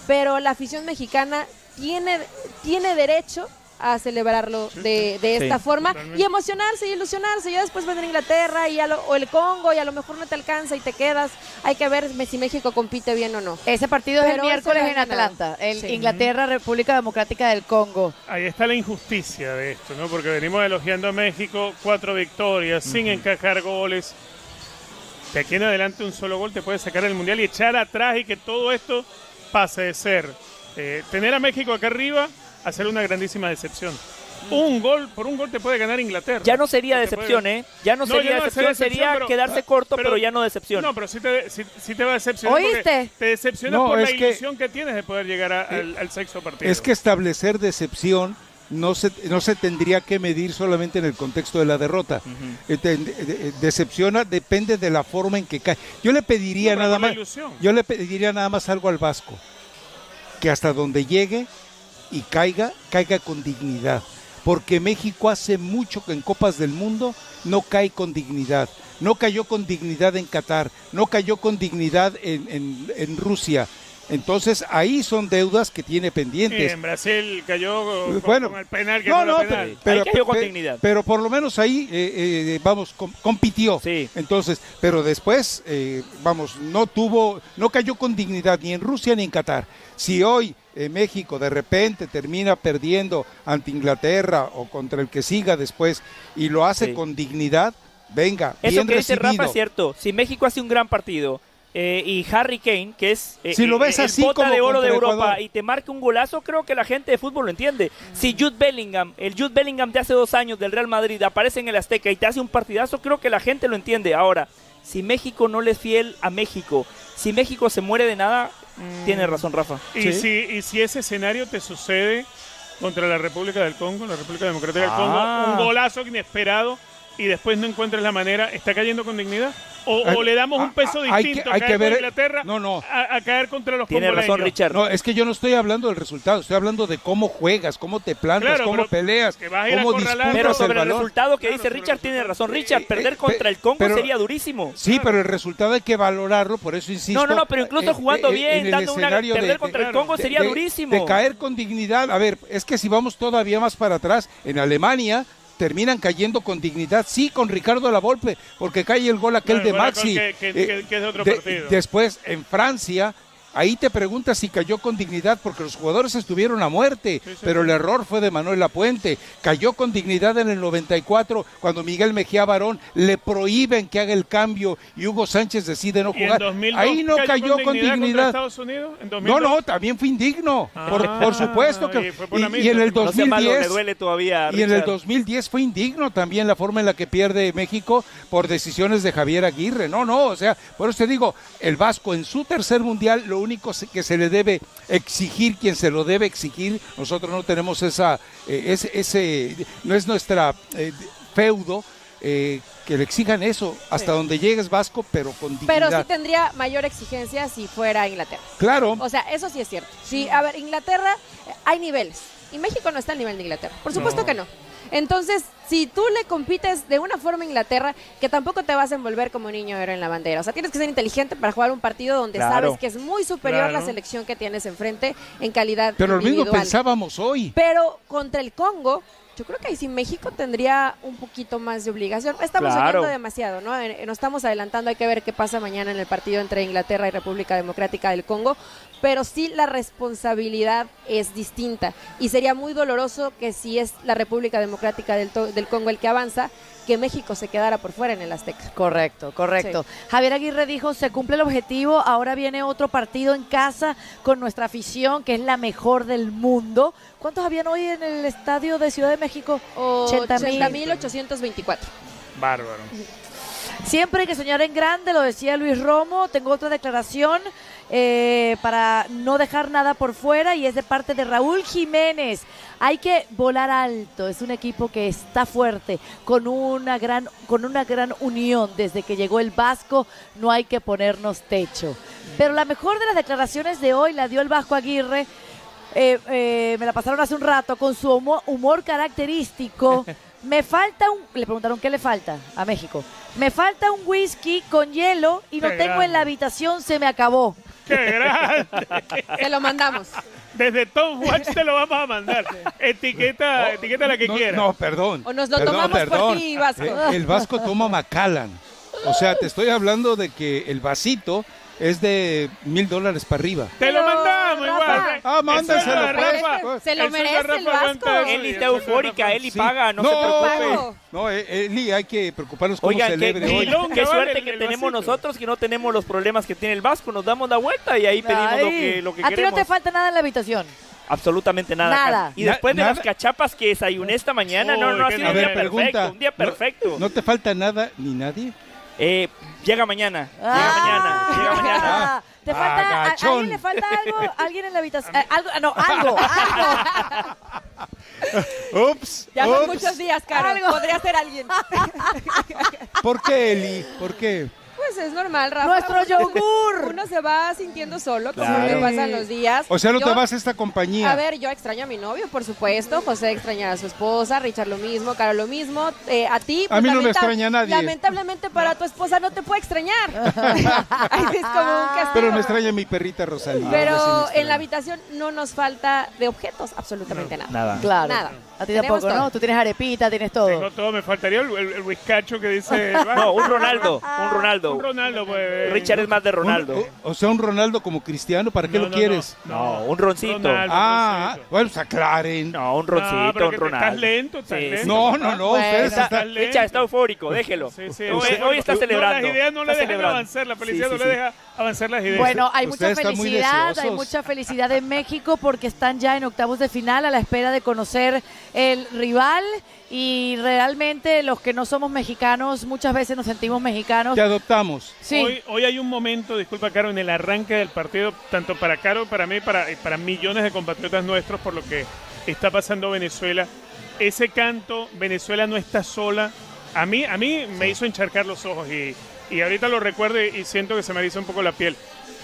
pero la afición mexicana tiene derecho a celebrarlo de esta forma y emocionarse y ilusionarse. Ya después vendrá Inglaterra o el Congo y a lo mejor no te alcanza y te quedas. Hay que ver si México compite bien o no. Ese partido es el Pero miércoles eso en lo han Atlanta, Sí. Inglaterra, República Democrática del Congo. Ahí está la injusticia de esto, ¿no? Porque venimos elogiando a México, 4 victorias, sin encajar goles. De aquí en adelante un solo gol te puede sacar el Mundial y echar atrás y que todo esto pase de ser tener a México acá arriba a ser una grandísima decepción. Por un gol te puede ganar Inglaterra. Ya no sería decepción, Ya no sería decepción, sería pero, quedarse corto, pero ya no decepción. No, pero sí te va a decepcionar. ¿Oíste? Te decepcionas por la ilusión que tienes de poder llegar al sexto partido. Es que establecer decepción no se tendría que medir solamente en el contexto de la derrota. Decepciona, depende de la forma en que cae. Yo le pediría nada más algo al Vasco, que hasta donde llegue y caiga con dignidad, porque México hace mucho que en Copas del Mundo no cae con dignidad. No cayó con dignidad en Qatar, no cayó con dignidad en Rusia. Entonces ahí son deudas que tiene pendientes. En Brasil cayó con el penal que no penal. Ahí cayó con dignidad. Pero por lo menos ahí compitió. Sí. Entonces, pero después no cayó con dignidad ni en Rusia ni en Qatar. Si hoy México de repente termina perdiendo ante Inglaterra o contra el que siga después y lo hace con dignidad, venga, eso bien que dice recibido. Rafa es cierto. Si México hace un gran partido y Harry Kane, que es si lo ves el así bota como de oro de contra Europa, Ecuador, y te marca un golazo, creo que la gente de fútbol lo entiende. Si el Jude Bellingham de hace 2 años del Real Madrid aparece en el Azteca y te hace un partidazo, creo que la gente lo entiende. Ahora, si México no le es fiel a México, si México se muere de nada, tiene razón Rafa. Y si ese escenario te sucede contra la República del Congo, la República Democrática del Congo, un golazo inesperado y después no encuentras la manera, ¿está cayendo con dignidad? ¿O le damos un peso distinto a caer con Inglaterra a caer contra los Tiene congoleños? razón Richard. No, es que yo no estoy hablando del resultado, estoy hablando de cómo juegas, cómo te plantas, cómo peleas, que vas a ir a cómo acorralar. disputas Pero sobre el el balón. resultado que dice Richard, tiene razón Richard. Perder contra el Congo sería durísimo. Sí, pero el resultado hay que valorarlo, por eso insisto. No, pero incluso jugando bien, perder contra el Congo sería durísimo. De caer con dignidad. A ver, es que si vamos todavía más para atrás, en Alemania terminan cayendo con dignidad, sí, con Ricardo Lavolpe, porque cae el gol aquel de Maxi. Que es de otro partido. Después, en Francia, ahí te preguntas si cayó con dignidad, porque los jugadores estuvieron a muerte, pero el error fue de Manuel Lapuente. Cayó con dignidad en el 94, cuando Miguel Mejía Barón le prohíben que haga el cambio y Hugo Sánchez decide no jugar. Ahí no cayó con dignidad. Estados Unidos, ¿en 2002? No, también fue indigno, por supuesto que. Y en el 2010, me duele todavía, y en el 2010 fue indigno también la forma en la que pierde México por decisiones de Javier Aguirre. O sea, por eso te digo, el Vasco en su tercer mundial, lo único que se le debe exigir, quien se lo debe exigir, nosotros no tenemos no es nuestra feudo, que le exijan eso, hasta donde llegues Vasco, pero con dignidad. Pero sí tendría mayor exigencia si fuera Inglaterra. Claro. O sea, eso sí es cierto. Sí, a ver, Inglaterra, hay niveles, y México no está al nivel de Inglaterra, por supuesto que no. Entonces, si tú le compites de una forma a Inglaterra, que tampoco te vas a envolver como niño héroe en la bandera. O sea, tienes que ser inteligente para jugar un partido donde sabes que es muy superior la selección que tienes enfrente en calidad Pero individual. lo mismo pensábamos hoy. Pero contra el Congo, yo creo que ahí sí México tendría un poquito más de obligación. Estamos soñando demasiado, ¿no? Nos estamos adelantando, hay que ver qué pasa mañana en el partido entre Inglaterra y República Democrática del Congo. Pero sí la responsabilidad es distinta y sería muy doloroso que si es la República Democrática del Congo el que avanza, que México se quedara por fuera en el Azteca. Correcto. Javier Aguirre dijo, se cumple el objetivo, ahora viene otro partido en casa con nuestra afición, que es la mejor del mundo. ¿Cuántos habían hoy en el estadio de Ciudad de México? 80.824. Bárbaro. Siempre hay que soñar en grande, lo decía Luis Romo. Tengo otra declaración para no dejar nada por fuera y es de parte de Raúl Jiménez. Hay que volar alto, es un equipo que está fuerte, con una gran unión desde que llegó el Vasco, no hay que ponernos techo. Pero la mejor de las declaraciones de hoy la dio el Vasco Aguirre, me la pasaron hace un rato, con su humor característico. Le preguntaron qué le falta a México. Me falta un whisky con hielo y no tengo en la habitación, se me acabó. ¡Qué grande! Se lo mandamos. Desde Tom Watch te lo vamos a mandar. Etiqueta la que quieras. No, perdón. O nos lo tomamos por ti, Vasco. El Vasco toma Macallan. O sea, te estoy hablando de que el vasito es de $1,000 para arriba. Te lo mandamos Rafa. igual. Mándenselo, Rafa. Se lo merece el Vasco. Eli está eufórica, Eli Sí. paga, no se preocupe. No, Eli, hay que preocuparnos cómo Oigan, celebre hoy. qué vale, suerte el que tenemos vasito. nosotros, que no tenemos los problemas que tiene el Vasco. Nos damos la vuelta y ahí pedimos lo que a ti queremos. no te falta nada en la habitación. Absolutamente nada. Nada. Y después de Nada. las cachapas que desayuné esta mañana, no ha Uy, sido A un ver, día perfecto. pregunta. Un día perfecto. ¿No te falta nada ni nadie? Llega mañana. Llega mañana. ¿Te falta, a Agachón. alguien le falta algo? ¿Alguien en la habitación? Algo. Ups. Ya son ups. muchos días, Caro. Algo. Podría ser alguien. ¿Por qué, Eli? ¿Por qué? Pues es normal, Rafa. Nuestro yogur. Uno se va sintiendo solo Claro. conforme pasan los días. O sea, no Yo- te vas a esta compañía. A ver, yo extraño a mi novio, por supuesto. José extraña a su esposa, Richard lo mismo, Caro lo mismo. A ti, A mí no me extraña nadie. Lamentablemente para tu esposa no te puede extrañar. Ay, es como un castigo. Pero me extraña mi perrita Rosalía. Pero Esa sí me en extraña. la habitación no nos falta de objetos absolutamente nada. Nada. Claro. Nada. A ti Tenemos tampoco, ¿no? todo. Tú tienes arepita, tienes todo. Tengo todo, me faltaría el whiskacho que dice. No, un Ronaldo. Un Ronaldo, pues. Richard es más de Ronaldo. O sea, un Ronaldo como Cristiano, ¿para qué No, lo no, quieres? No, un roncito. Ronaldo. Bueno, pues aclaren. No, un No, roncito, pero un que Ronaldo. estás lento, estás Sí, lento. sí. No, Bueno, ustedes Está- están... Richard está eufórico, déjelo. Sí, sí, Hoy está celebrando. No, las ideas no le Está dejan celebrando. avanzar, la felicidad Sí, sí, no sí. le deja avanzar las ideas. Bueno, hay mucha Ustedes están muy felicidad, deseosos. hay mucha felicidad en México porque están ya en octavos de final a la espera de conocer el rival y realmente los que no somos mexicanos muchas veces nos sentimos mexicanos. Te adoptamos. Sí. Hoy hay un momento, disculpa Caro, en el arranque del partido, tanto para Caro, para mí, para millones de compatriotas nuestros por lo que está pasando Venezuela. Ese canto, Venezuela no está sola, a mí me hizo encharcar los ojos y ahorita lo recuerdo y siento que se me eriza un poco la piel.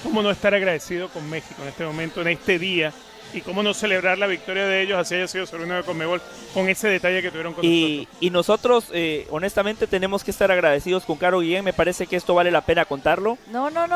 ¿Cómo no estar agradecido con México en este momento, en este día? Y cómo no celebrar la victoria de ellos, así haya sido sobre una de Conmebol, con ese detalle que tuvieron con nosotros. Y nosotros, honestamente, tenemos que estar agradecidos con Caro Guillén. Me parece que esto vale la pena contarlo. No, No.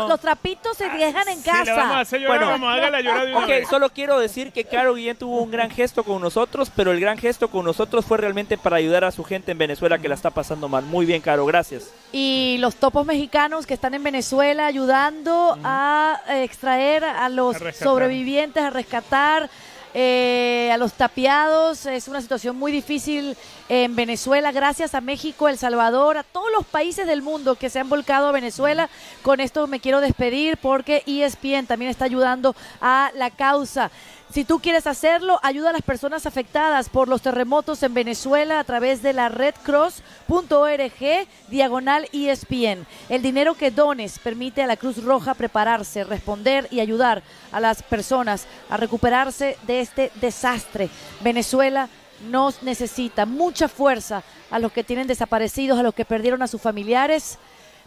los trapitos se dejan en Si la vamos a casa. hacer llorar, Bueno. vamos, hágala llorar de una Ok, vez. solo quiero decir que Caro Guillén tuvo un gran gesto con nosotros, pero el gran gesto con nosotros fue realmente para ayudar a su gente en Venezuela que la está pasando mal. Muy bien, Caro, gracias. Y los topos mexicanos que están en Venezuela ayudando a extraer a los A rescatar. sobrevivientes, a rescatar a los tapiados. Es una situación muy difícil en Venezuela. Gracias a México, El Salvador, a todos los países del mundo que se han volcado a Venezuela. Con esto me quiero despedir porque ESPN también está ayudando a la causa. Si tú quieres hacerlo, ayuda a las personas afectadas por los terremotos en Venezuela a través de la redcross.org/ESPN. El dinero que dones permite a la Cruz Roja prepararse, responder y ayudar a las personas a recuperarse de este desastre. Venezuela nos necesita mucha fuerza a los que tienen desaparecidos, a los que perdieron a sus familiares.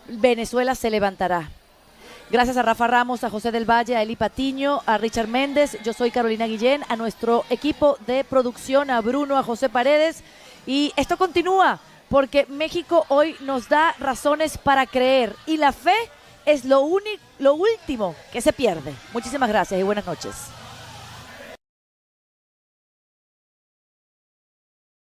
Venezuela se levantará. Gracias a Rafa Ramos, a José del Valle, a Eli Patiño, a Richard Méndez. Yo soy Carolina Guillén, a nuestro equipo de producción, a Bruno, a José Paredes. Y esto continúa porque México hoy nos da razones para creer. Y la fe es lo último que se pierde. Muchísimas gracias y buenas noches.